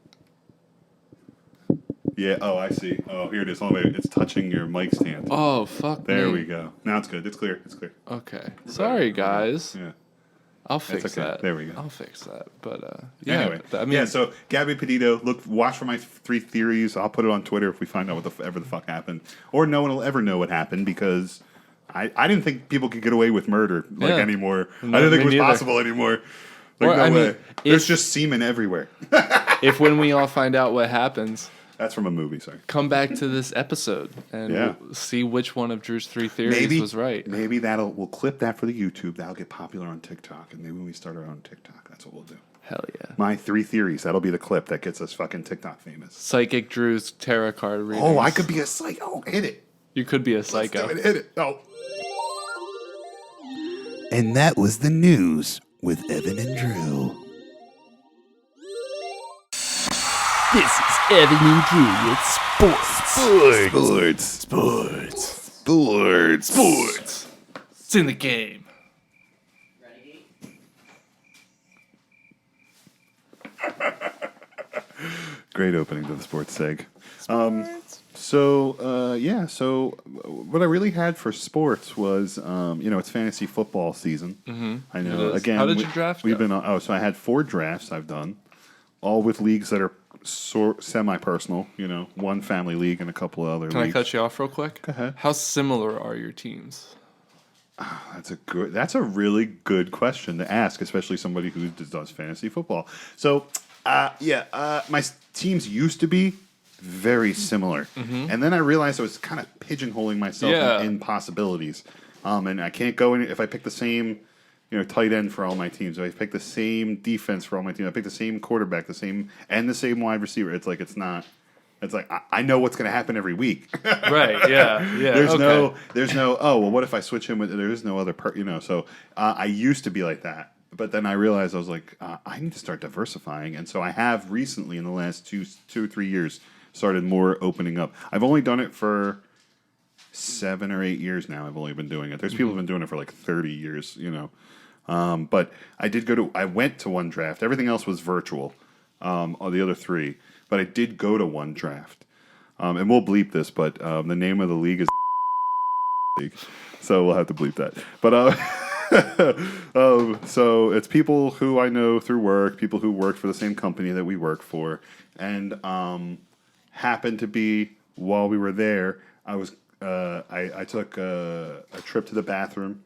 Yeah, oh, I see. Oh, here it is. Hold on, wait. It's touching your mic stand. Oh, fuck There we go. Now it's good. It's clear. It's clear. Okay. Sorry, guys. Yeah. I'll fix that. There we go. I'll fix that. But, yeah. Anyway. I mean, so Gabby Petito, watch for my three theories. I'll put it on Twitter if we find out whatever the fuck happened. Or no one will ever know what happened because I didn't think people could get away with murder anymore. No, I didn't think it was possible anymore. Like, no way. There's just semen everywhere. If when we all find out what happens... That's from a movie, sorry. Come back to this episode and we'll see which one of Drew's three theories was right. Maybe we'll clip that for the YouTube. That'll get popular on TikTok, and maybe when we start our own TikTok, that's what we'll do. Hell yeah. My three theories. That'll be the clip that gets us fucking TikTok famous. Psychic Drew's tarot card readings. Oh, I could be a psycho. Oh, hit it. You could be a psycho. Let's do it. Hit it. Oh. And that was the news with Evan and Drew. This is Evan and Drew with sports. It's in the game. Great opening to the sports seg. So what I really had for sports was, it's fantasy football season. Mm-hmm. I know. Again, how did your draft go? We've been on. So I had 4 drafts I've done, all with leagues that are semi-personal. One family league and a couple of other leagues. Can I cut you off real quick? Go ahead. How similar are your teams? That's a really good question to ask, especially somebody who does fantasy football. So, my teams used to be very similar. And then I realized I was kind of pigeonholing myself in possibilities. And I can't go in if I pick the same, tight end for all my teams. If I pick the same defense for all my teams, I pick the same quarterback, the same wide receiver. It's like It's like I know what's going to happen every week. Right? Yeah. There's no. Oh well, what if I switch him with? There is no other So I used to be like that. But then I realized I was like, I need to start diversifying. And so I have recently, in the last 2 or 3 years, started more opening up. I've only done it for 7 or 8 years now. I've only been doing it. There's people who've been doing it for like 30 years, But I went to one draft. Everything else was virtual, all the other 3. But I did go to one draft. And we'll bleep this, but the name of the league is league. So we'll have to bleep that. But so it's people who I know through work, people who work for the same company that we work for, and happened to be while we were there. I took a trip to the bathroom.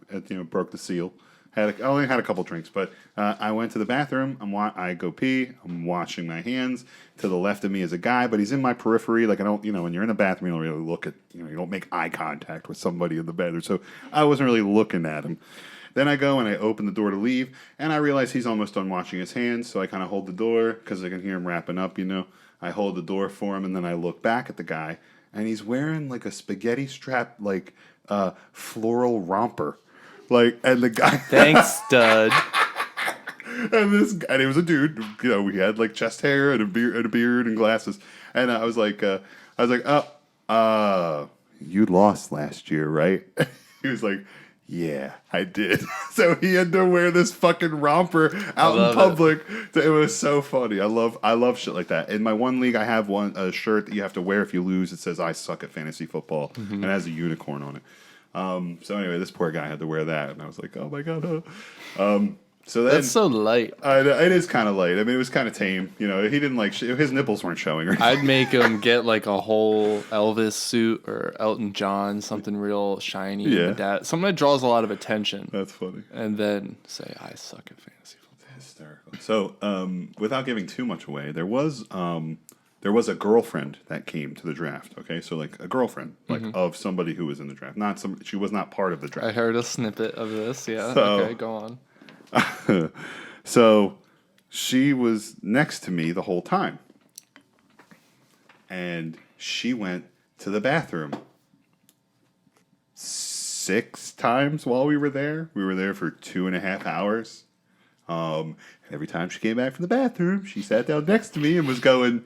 Broke the seal. I only had a couple drinks, but I went to the bathroom. I go pee. I'm washing my hands. To the left of me is a guy, but he's in my periphery. Like I don't, when you're in the bathroom, you don't really look at, you don't make eye contact with somebody in the bathroom. So I wasn't really looking at him. Then I go and I open the door to leave, and I realize he's almost done washing his hands. So I kind of hold the door because I can hear him wrapping up. I hold the door for him, and then I look back at the guy, and he's wearing like a spaghetti strap, like floral romper. And the guy. Thanks, stud. and he was a dude. We had like chest hair and a beard and glasses. And I was like, you lost last year, right? He was like, yeah, I did. So he had to wear this fucking romper out in public. It was so funny. I love shit like that. In my one league, I have a shirt that you have to wear if you lose. It says "I suck at fantasy football" and it has a unicorn on it. So anyway, this poor guy had to wear that, and I was like, "Oh my god!" So then, that's so light. It is kind of light. I mean, it was kind of tame. He didn't like his nipples weren't showing. I'd make him get like a whole Elvis suit or Elton John, something real shiny. Yeah, something that draws a lot of attention. That's funny. And then say, "I suck at fantasy football." Hysterical. So, without giving too much away, there was a girlfriend that came to the draft. Okay, so like a girlfriend, of somebody who was in the draft. She was not part of the draft. I heard a snippet of this. Yeah. Okay, go on. So she was next to me the whole time. And she went to the bathroom 6 times while we were there. We were there for 2.5 hours. Every time she came back from the bathroom, she sat down next to me and was going...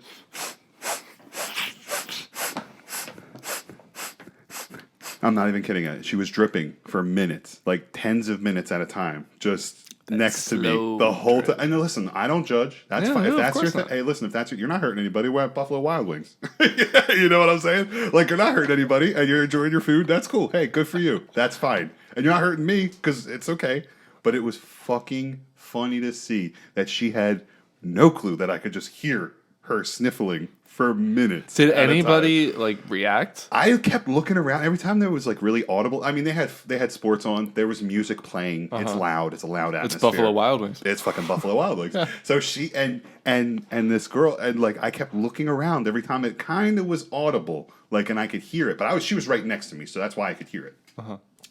I'm not even kidding. She was dripping for minutes, like tens of minutes at a time, just next to me the whole time. And listen, I don't judge. That's fine. If that's your thing, hey, listen, if that's you're not hurting anybody. We're at Buffalo Wild Wings. You know what I'm saying? Like you're not hurting anybody, and you're enjoying your food. That's cool. Hey, good for you. That's fine. And you're not hurting me because it's okay. But it was fucking funny to see that she had no clue that I could just hear her sniffling for minutes. Did anybody react? I kept looking around every time there was really audible. I mean, they had sports on. There was music playing. It's loud. It's a loud atmosphere. It's Buffalo Wild Wings. It's fucking Buffalo Wild Wings. So she and this girl and I kept looking around every time. It kind of was audible, and I could hear it. But she was right next to me, so that's why I could hear it.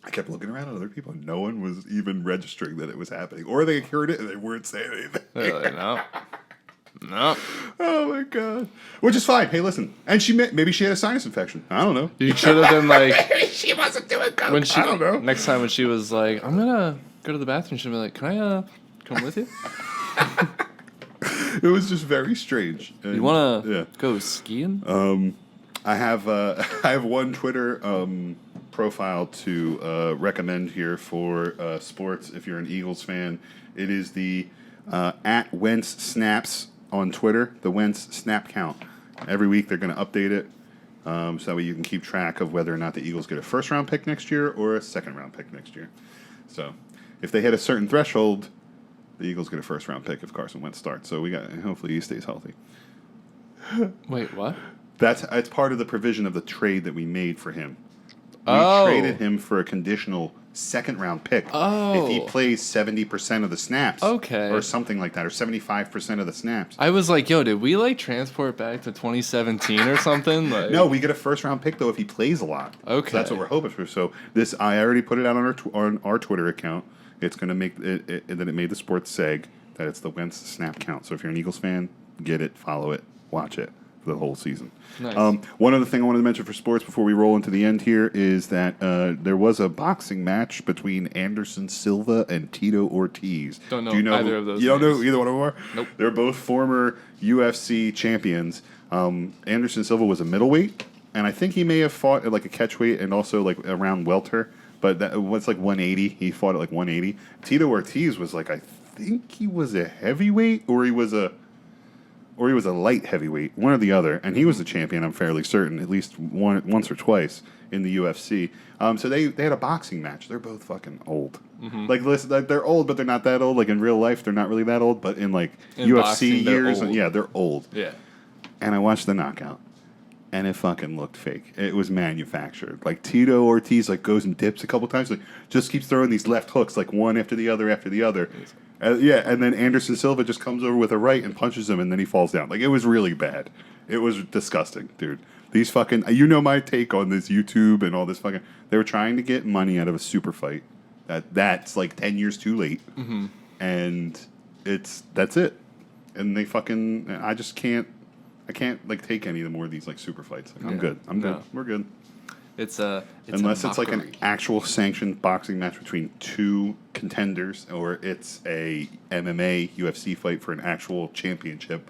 I kept looking around at other people. And no one was even registering that it was happening, or they heard it and they weren't saying anything. No. Oh my god. Which is fine. Hey, listen. And maybe she had a sinus infection. I don't know. You should have been maybe she wasn't doing coke. I don't know. Next time when she was like, I'm gonna go to the bathroom, she'd be like, can I come with you? It was just very strange. And, you wanna go skiing? I have one Twitter profile to recommend here for sports. If you're an Eagles fan, it is the at Wentz Snaps on Twitter, the Wentz Snap Count. Every week they're going to update it, so that way you can keep track of whether or not the Eagles get a first-round pick next year or a second-round pick next year. So if they hit a certain threshold, the Eagles get a first-round pick if Carson Wentz starts. So hopefully he stays healthy. Wait, what? It's part of the provision of the trade that we made for him. We traded him for a conditional second-round pick Oh. if he plays 70% of the snaps. Okay. Or something like that, or 75% of the snaps. I was like, yo, did we like transport back to 2017 or something? Like, No, we get a first-round pick though if he plays a lot. Okay. So that's what we're hoping for. So this, I already put it out on our Twitter account. It's going to make it that it made the sports seg that it's the Wentz snap count. So if you're an Eagles fan, get it, follow it, watch it for the whole season. Nice. One other thing I wanted to mention for sports before we roll into the end here is that there was a boxing match between Anderson Silva and Tito Ortiz. Don't know Do you know either of those You don't names. know either one of them are? Nope. They're both former UFC champions. Anderson Silva was a middleweight, and I think he may have fought at like a catchweight and also like around welter. But that was like 180. He fought at like 180. Tito Ortiz was like, I think he was a heavyweight or he was a light heavyweight, one or the other. And he was the champion, I'm fairly certain, at least once or twice in the UFC. So they had a boxing match. They're both fucking old. Mm-hmm. Like, listen, like, they're old, but they're not that old. Like in real life, they're not really that old. But in like In UFC boxing, they're years, old. yeah, they're old. Yeah. And I watched the knockout. And it fucking looked fake. It was manufactured. Like Tito Ortiz like goes and dips a couple times, like just keeps throwing these left hooks like one after the other. And then Anderson Silva just comes over with a right and punches him, and then he falls down. Like it was really bad. It was disgusting, dude. These fucking, you know my take on this YouTube and all this fucking. They were trying to get money out of a super fight. That's like 10 years too late, and that's it. And they fucking, I can't like take any more of these like super fights. Like, I'm good. We're good. Unless it's like an actual sanctioned boxing match between two contenders, or it's a MMA UFC fight for an actual championship,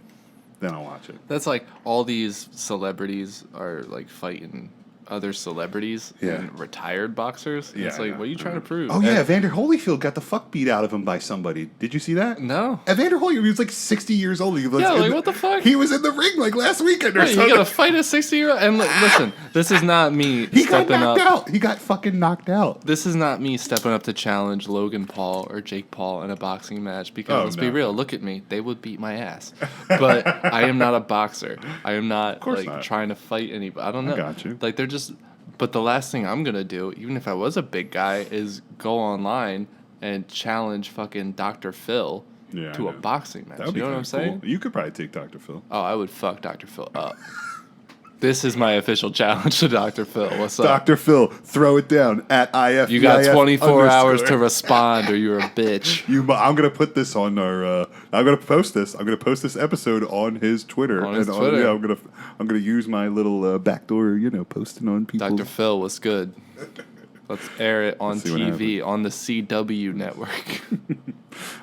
then I'll watch it. That's like all these celebrities are like fighting other celebrities and retired boxers. Yeah, It's like, what are you trying to prove? Oh, yeah, Evander Holyfield got the fuck beat out of him by somebody. Did you see that? No. Evander Holyfield, he was like 60 years old. He was what the fuck? He was in the ring like last weekend or Wait, something. you gotta fight a 60-year-old? And listen, this is not me He got stepping knocked up. out. He got fucking knocked out. This is not me stepping up to challenge Logan Paul or Jake Paul in a boxing match because let's be real, look at me. They would beat my ass. But I am not a boxer. I am not like not. trying to fight anybody. I don't know. I got you. Like they're just but the last thing I'm gonna do, even if I was a big guy, is go online and challenge fucking Dr. Phil to a boxing match. That would be you know what I'm saying? cool. You could probably take Dr. Phil. Oh, I would fuck Dr. Phil up. This is my official challenge to Dr. Phil. What's up? Dr. Phil, throw it down at IF. You got 24 hours to respond, or you're a bitch. I'm gonna put this on our. I'm gonna post this. I'm gonna post this episode on his Twitter. On his Twitter. I'm gonna use my little backdoor, posting on people. Dr. Phil, what's good? Let's air it on Let's see what TV on the CW network. All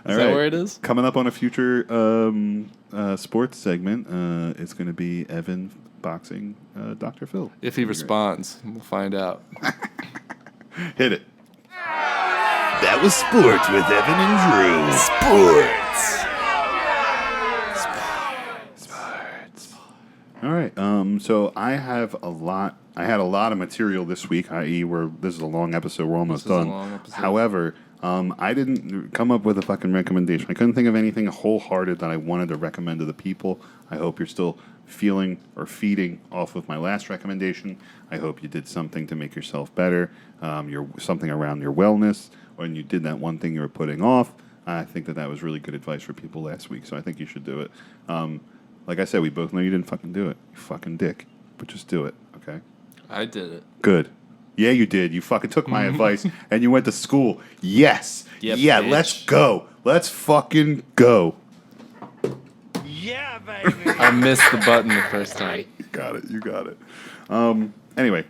that right. where it is? Coming up on a future sports segment, it's gonna be Evan boxing Dr. Phil. If he responds, we'll find out. Hit it. That was sports with Evan and Drew. Sports. All right. So I had a lot of material this week, i.e. this is a long episode. We're almost done. However, I didn't come up with a fucking recommendation. I couldn't think of anything wholehearted that I wanted to recommend to the people. I hope you're still feeling or feeding off of my last recommendation. I hope you did something to make yourself better. Something around your wellness. When you did that one thing you were putting off, I think that was really good advice for people last week. So I think you should do it. Like I said, we both know you didn't fucking do it. You fucking dick. But just do it, okay? I did it. Good. Yeah, you did. You fucking took my advice and you went to school. Yes. Yep, yeah, bitch. let's go. Let's fucking go. Yeah, baby. I missed the button the first time. You got it. Anyway,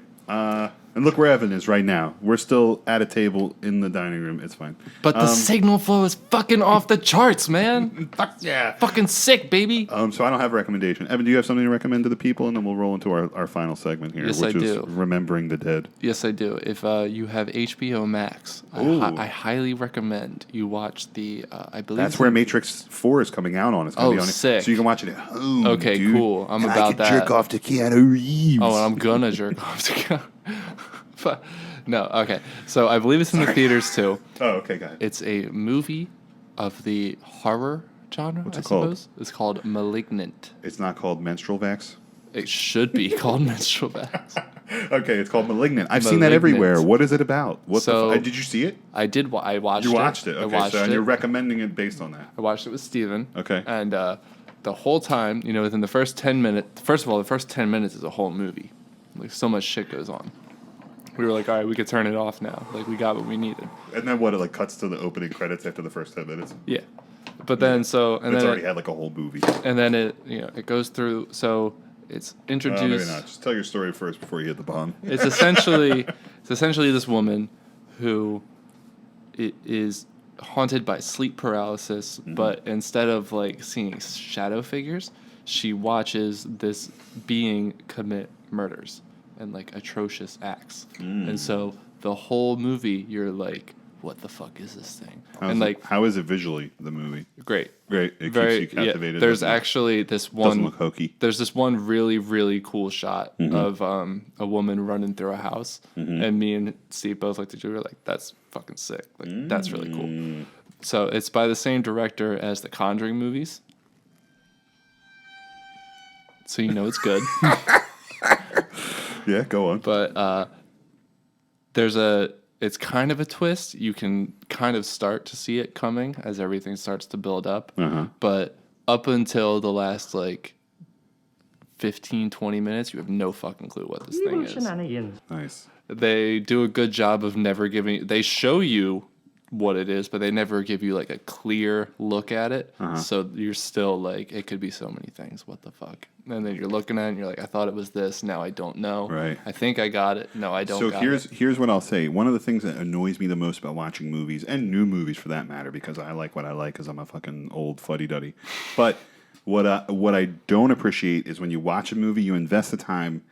and look where Evan is right now. We're still at a table in the dining room. It's fine. But the signal flow is fucking off the charts, man. Fuck yeah. Fucking sick, baby. So I don't have a recommendation. Evan, do you have something to recommend to the people? And then we'll roll into our final segment here, Yes, which I is do. Remembering the Dead. Yes, I do. If you have HBO Max, I highly recommend you watch the, I believe... That's where Matrix 4 is coming out on. It's going to be on sick. it. So you can watch it at home, Okay, dude. cool. I'm And about I could that. jerk off to Keanu Reeves. Oh, and I'm gonna jerk off to Keanu. No, okay. So I believe it's in the theaters too. Oh, okay, got it. It's a movie of the horror genre, What's I it called? suppose. It's called Malignant. It's not called Menstrual Vax? It should be called Menstrual Vax. Okay, it's called Malignant. I've seen that everywhere. What is it about? Did you see it? I did. I watched it. You watched it. Okay, and you're recommending it based on that. I watched it with Steven. Okay. And the whole time, within the first 10 minutes, first of all, the first 10 minutes is a whole movie. Like, so much shit goes on. We were like, all right, we could turn it off now. Like, we got what we needed. And then what? It like cuts to the opening credits after the first 10 minutes? Yeah. But then, it's already had like a whole movie. And then it goes through, so it's introduced. Maybe not. Just tell your story first before you hit the bomb. It's essentially this woman who is haunted by sleep paralysis, but instead of like seeing shadow figures, she watches this being commit murders and like atrocious acts. And so the whole movie, you're like, what the fuck is this thing? How is it visually, the movie? Great. It keeps you captivated. Yeah. There's actually this one. Doesn't look hokey. There's this one really, really cool shot of a woman running through a house, and me and Steve both looked at you. We were like, "That's fucking sick! Like that's really cool." So it's by the same director as the Conjuring movies, so it's good. Yeah, go on. But it's kind of a twist. You can kind of start to see it coming as everything starts to build up. But up until the last, 15, 20 minutes, you have no fucking clue what this thing is. Nice. They do a good job of never giving... They show you what it is, but they never give you, a clear look at it. So you're still it could be so many things. What the fuck? And then you're looking at it and you're like, I thought it was this. Now I don't know. Right. I think I got it. No, I don't got it. So here's what I'll say. One of the things that annoys me the most about watching movies, and new movies for that matter, because I like what I like because I'm a fucking old fuddy-duddy. But what I don't appreciate is when you watch a movie, you invest the time,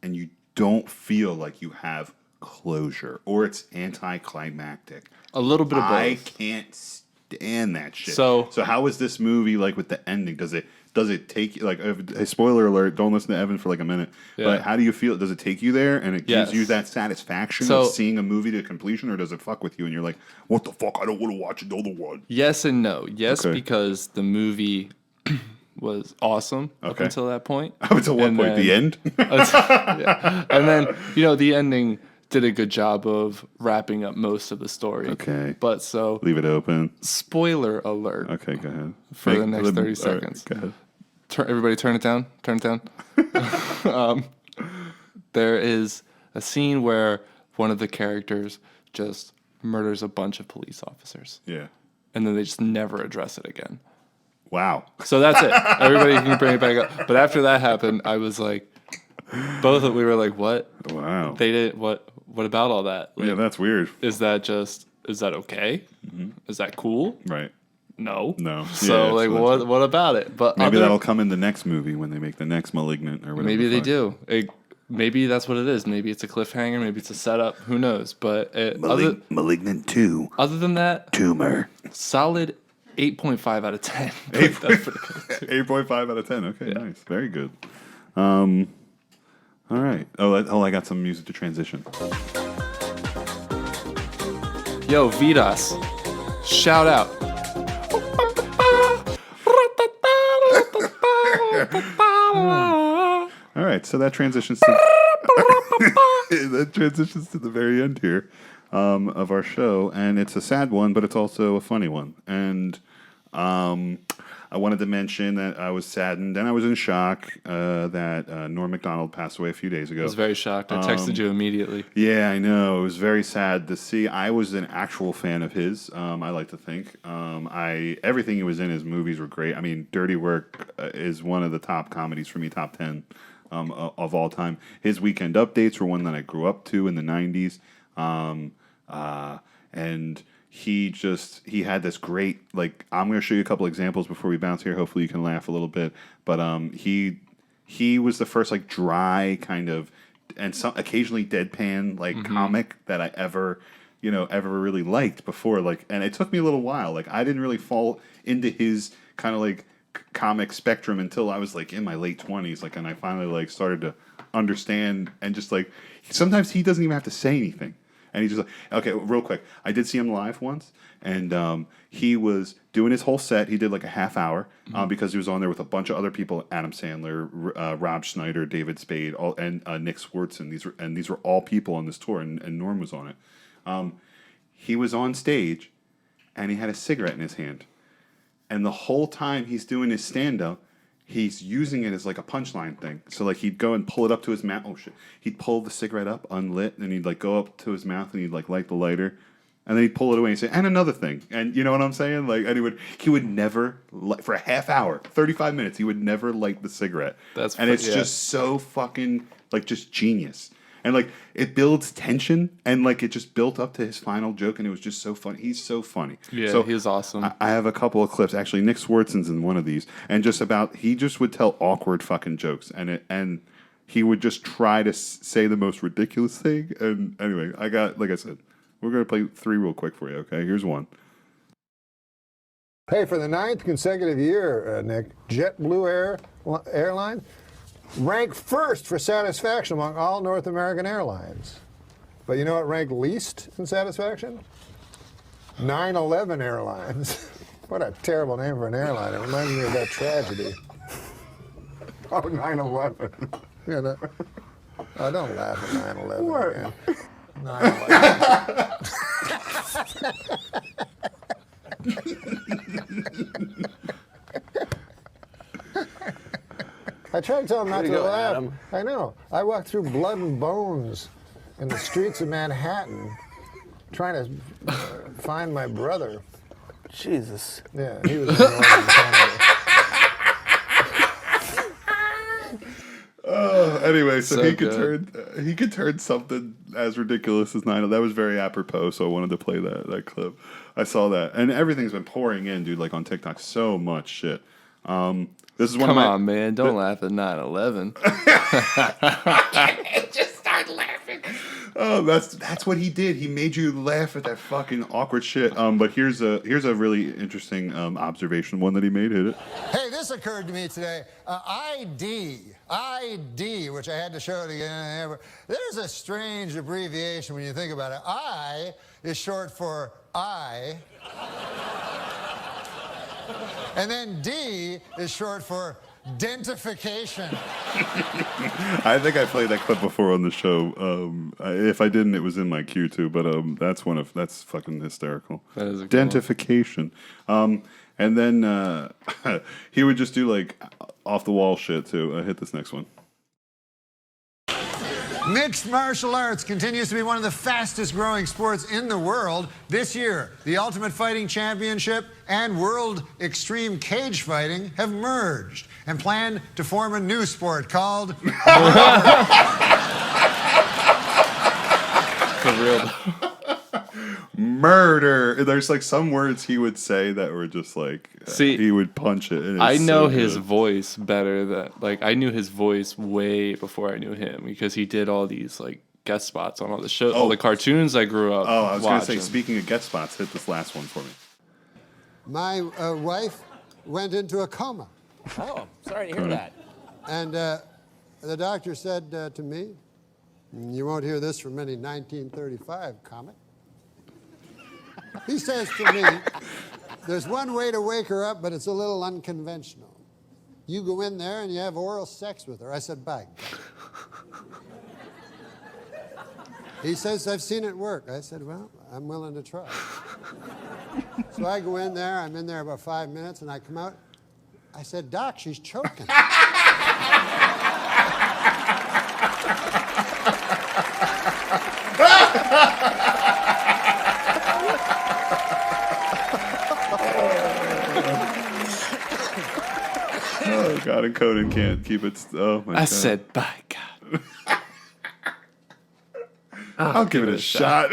and you don't feel like you have closure, or it's anticlimactic. A little bit of both. I can't stand that shit. So how is this movie with the ending? Does it take you spoiler alert? Don't listen to Evan for a minute. Yeah. But how do you feel? Does it take you there and it gives you that satisfaction of seeing a movie to completion, or does it fuck with you and you're like, what the fuck? I don't want to watch another one. Yes and no. Yes, because the movie was awesome up until that point. Up until what point? The end. Yeah. And then the ending did a good job of wrapping up most of the story. Okay. But so... Leave it open. Spoiler alert. Okay, go ahead. For the next 30 seconds. Right, go ahead. Everybody turn it down. Turn it down. There is a scene where one of the characters just murders a bunch of police officers. Yeah. And then they just never address it again. Wow. So that's it. Everybody can bring it back up. But after that happened, I was like... we were like, what? Wow. They did what about all that? Yeah, that's weird. Is that okay? Is that cool? Right. No. So what about it? But maybe that'll come in the next movie when they make the next Malignant or whatever. Maybe they do. Maybe that's what it is. Maybe it's a cliffhanger. Maybe it's a setup. Who knows? But Malignant 2. Other than that, Tumor. Solid 8.5 out of 10. 8.5 out of 10. Okay, yeah. Nice. Very good. All right. I got some music to transition. Yo, Vidas. Shout out. All right. So that transitions to the very end here of our show, and it's a sad one, but it's also a funny one. And I wanted to mention that I was saddened and I was in shock that Norm Macdonald passed away a few days ago. I was very shocked. I texted you immediately. Yeah, I know. It was very sad to see. I was an actual fan of his, I like to think. Everything he was in, his movies were great. I mean, Dirty Work is one of the top comedies for me, top 10 of all time. His Weekend Updates were one that I grew up to in the 90s. And... He had this great, I'm going to show you a couple examples before we bounce here. Hopefully you can laugh a little bit. But he was the first, dry kind of, and some occasionally deadpan, comic that I ever really liked before. And it took me a little while. I didn't really fall into his kind of, comic spectrum until I was, in my late 20s. And I finally, started to understand and just, sometimes he doesn't even have to say anything. And he's just like, okay, real quick. I did see him live once, and he was doing his whole set. He did like a half hour because he was on there with a bunch of other people: Adam Sandler, Rob Schneider, David Spade, and Nick Swartzen. These were all people on this tour, and Norm was on it. He was on stage, and he had a cigarette in his hand, and the whole time he's doing his stand-up, he's using it as like a punchline thing. So like he'd go and pull it up to his mouth. Oh shit! He'd pull the cigarette up, unlit, and he'd like go up to his mouth and he'd like light the lighter, and then he'd pull it away and say, "And another thing." And you know what I'm saying? Like, and he would never for a half hour, 35 minutes, he would never light the cigarette. It's just so fucking like just genius. And like it builds tension, and like it just built up to his final joke, and it was just so funny. He's so funny. Yeah, so he's awesome. I have a couple of clips. Actually, Nick Swartzen's in one of these, and he just would tell awkward fucking jokes, and he would just try to say the most ridiculous thing. And anyway, like I said, we're gonna play 3 real quick for you. Okay, here's one. Hey, for the 9th consecutive year, Nick, JetBlue Airlines ranked first for satisfaction among all North American airlines. But you know what ranked least in satisfaction? 9/11 Airlines. What a terrible name for an airline. It reminds me of that tragedy. Oh, 9/11. Yeah, oh, don't laugh at 9/11 What? again. 9/11. I tried to tell him not to laugh. Adam. I know. I walked through blood and bones in the streets of Manhattan trying to find my brother. Jesus. Yeah, he was in Northern Canada. Anyway, so he could turn something as ridiculous as 9/11. That was very apropos, so I wanted to play that clip. I saw that, and everything's been pouring in, dude. Like on TikTok, so much shit. This is one Come of my, on, man! Don't laugh at 9/11. Just start laughing. Oh, that's what he did. He made you laugh at that fucking awkward shit. But here's a really interesting observation, one that he made. Hit it. Hey, this occurred to me today. ID, which I had to show it again. There's a strange abbreviation when you think about it. I is short for I. And then D is short for dentification. I think I played that clip before on the show. If I didn't, it was in my queue too. But that's fucking hysterical. That is a cool dentification. And then he would just do like off the wall shit too. Hit this next one. Mixed martial arts continues to be one of the fastest growing sports in the world. This year, the Ultimate Fighting Championship and World Extreme Cage Fighting have merged and plan to form a new sport called For real. Murder. There's like some words he would say that were just like he would punch it. And I know his voice better I knew his voice way before I knew him because he did all these like guest spots on all the shows, all the cartoons I grew up I was going to say, watching. speaking of guest spots, hit this last one for me. My wife went into a coma. Oh, sorry to hear that. And the doctor said to me, you won't hear this from any 1935 comic. He says to me, there's one way to wake her up, but it's a little unconventional. You go in there and you have oral sex with her. I said, by God. He says, I've seen it work. I said, well, I'm willing to try. So I go in there. I'm in there about 5 minutes, and I come out. I said, Doc, she's choking. Oh God, and Conan can't keep it. Oh my God. I said, by God. I'll give it a shot.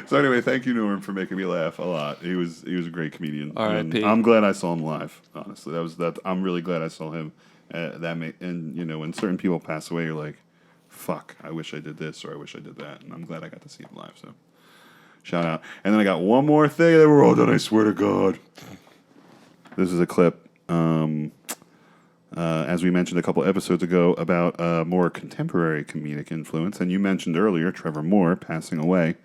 So anyway, thank you, Norm, for making me laugh a lot. He was a great comedian. R.I.P. I'm glad I saw him live. Honestly, I'm really glad I saw him. And you know, when certain people pass away, you're like, fuck, I wish I did this or I wish I did that. And I'm glad I got to see him live. So shout out. And then I got one more thing, and then we're all done. I swear to God. This is a clip. as we mentioned a couple episodes ago, about more contemporary comedic influence. And you mentioned earlier Trevor Moore passing away.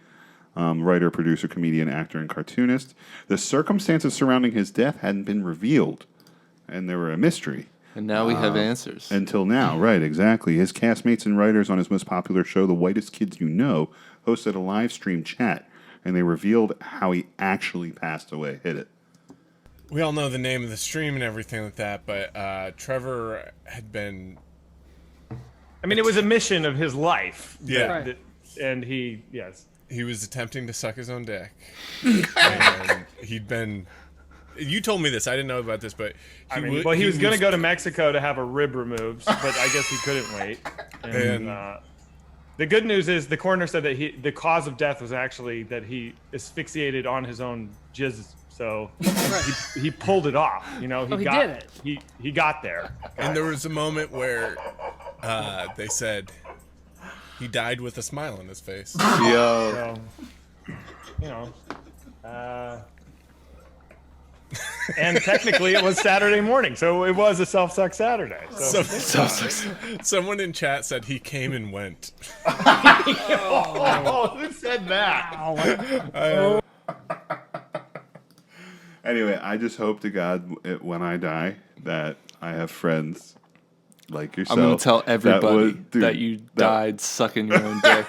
Writer, producer, comedian, actor, and cartoonist. The circumstances surrounding his death hadn't been revealed, and they were a mystery. And now we have answers. Until now, right, exactly. His castmates and writers on his most popular show, The Whitest Kids You Know, hosted a live stream chat, and they revealed how he actually passed away. Hit it. We all know the name of the stream and everything like that, but Trevor had been... I mean, it was a mission of his life. Yeah. And he, yes. He was attempting to suck his own dick. And he'd been... You told me this. I didn't know about this, but... he was going to go to Mexico to have a rib removed, but I guess he couldn't wait. And the good news is the coroner said that the cause of death was actually that he asphyxiated on his own jizz. So he pulled it off. You know, he did it. He got there. And there was a moment where they said... He died with a smile on his face. Yo. So, you know. And technically it was Saturday morning, so it was a self-suck Saturday. So Someone in chat said he came and went. Who said that? Anyway, I just hope to God when I die that I have friends like yourself. I'm going to tell everybody that you died sucking your own dick.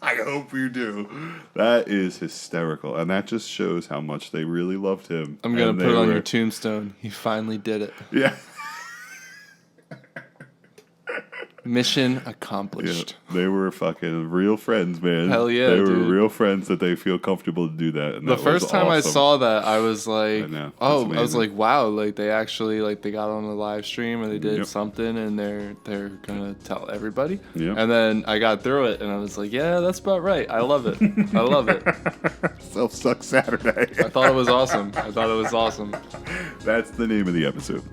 I hope you do. That is hysterical. And that just shows how much they really loved him. I'm going to put it on your tombstone. He finally did it. Yeah. Mission accomplished. Yeah, they were fucking real friends, man. Hell yeah, they were dude. real friends that they feel comfortable to do that. And The that first was time I awesome. saw that, I was like, I was like, wow, like they actually like they got on the live stream or they did something and they're gonna tell everybody. Yep. And then I got through it and I was like, yeah, that's about right. I love it. I love it. Self-suck Saturday. I thought it was awesome. That's the name of the episode.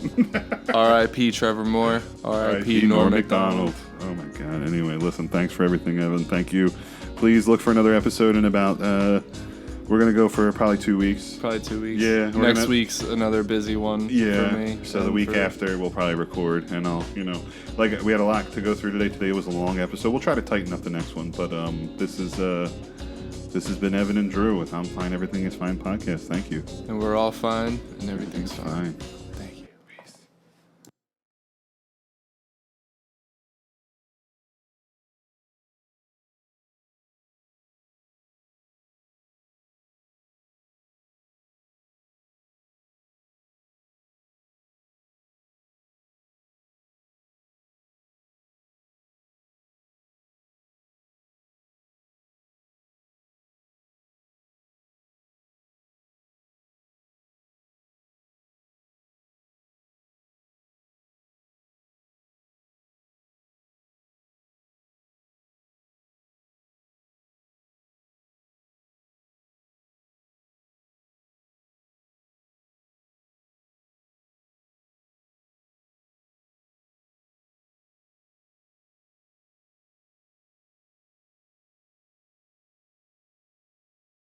R.I.P. Trevor Moore. R.I.P. Norm Macdonald. Oh my God. Anyway, listen, thanks for everything, Evan. Thank you. Please look for another episode in about, we're going to go for probably 2 weeks. Yeah. Next week's another busy one for me. So the week after, we'll probably record, and I'll, like we had a lot to go through today. Today was a long episode. We'll try to tighten up the next one, but this has been Evan and Drew with I'm Fine, Everything is Fine podcast. Thank you. And we're all fine, and everything's fine.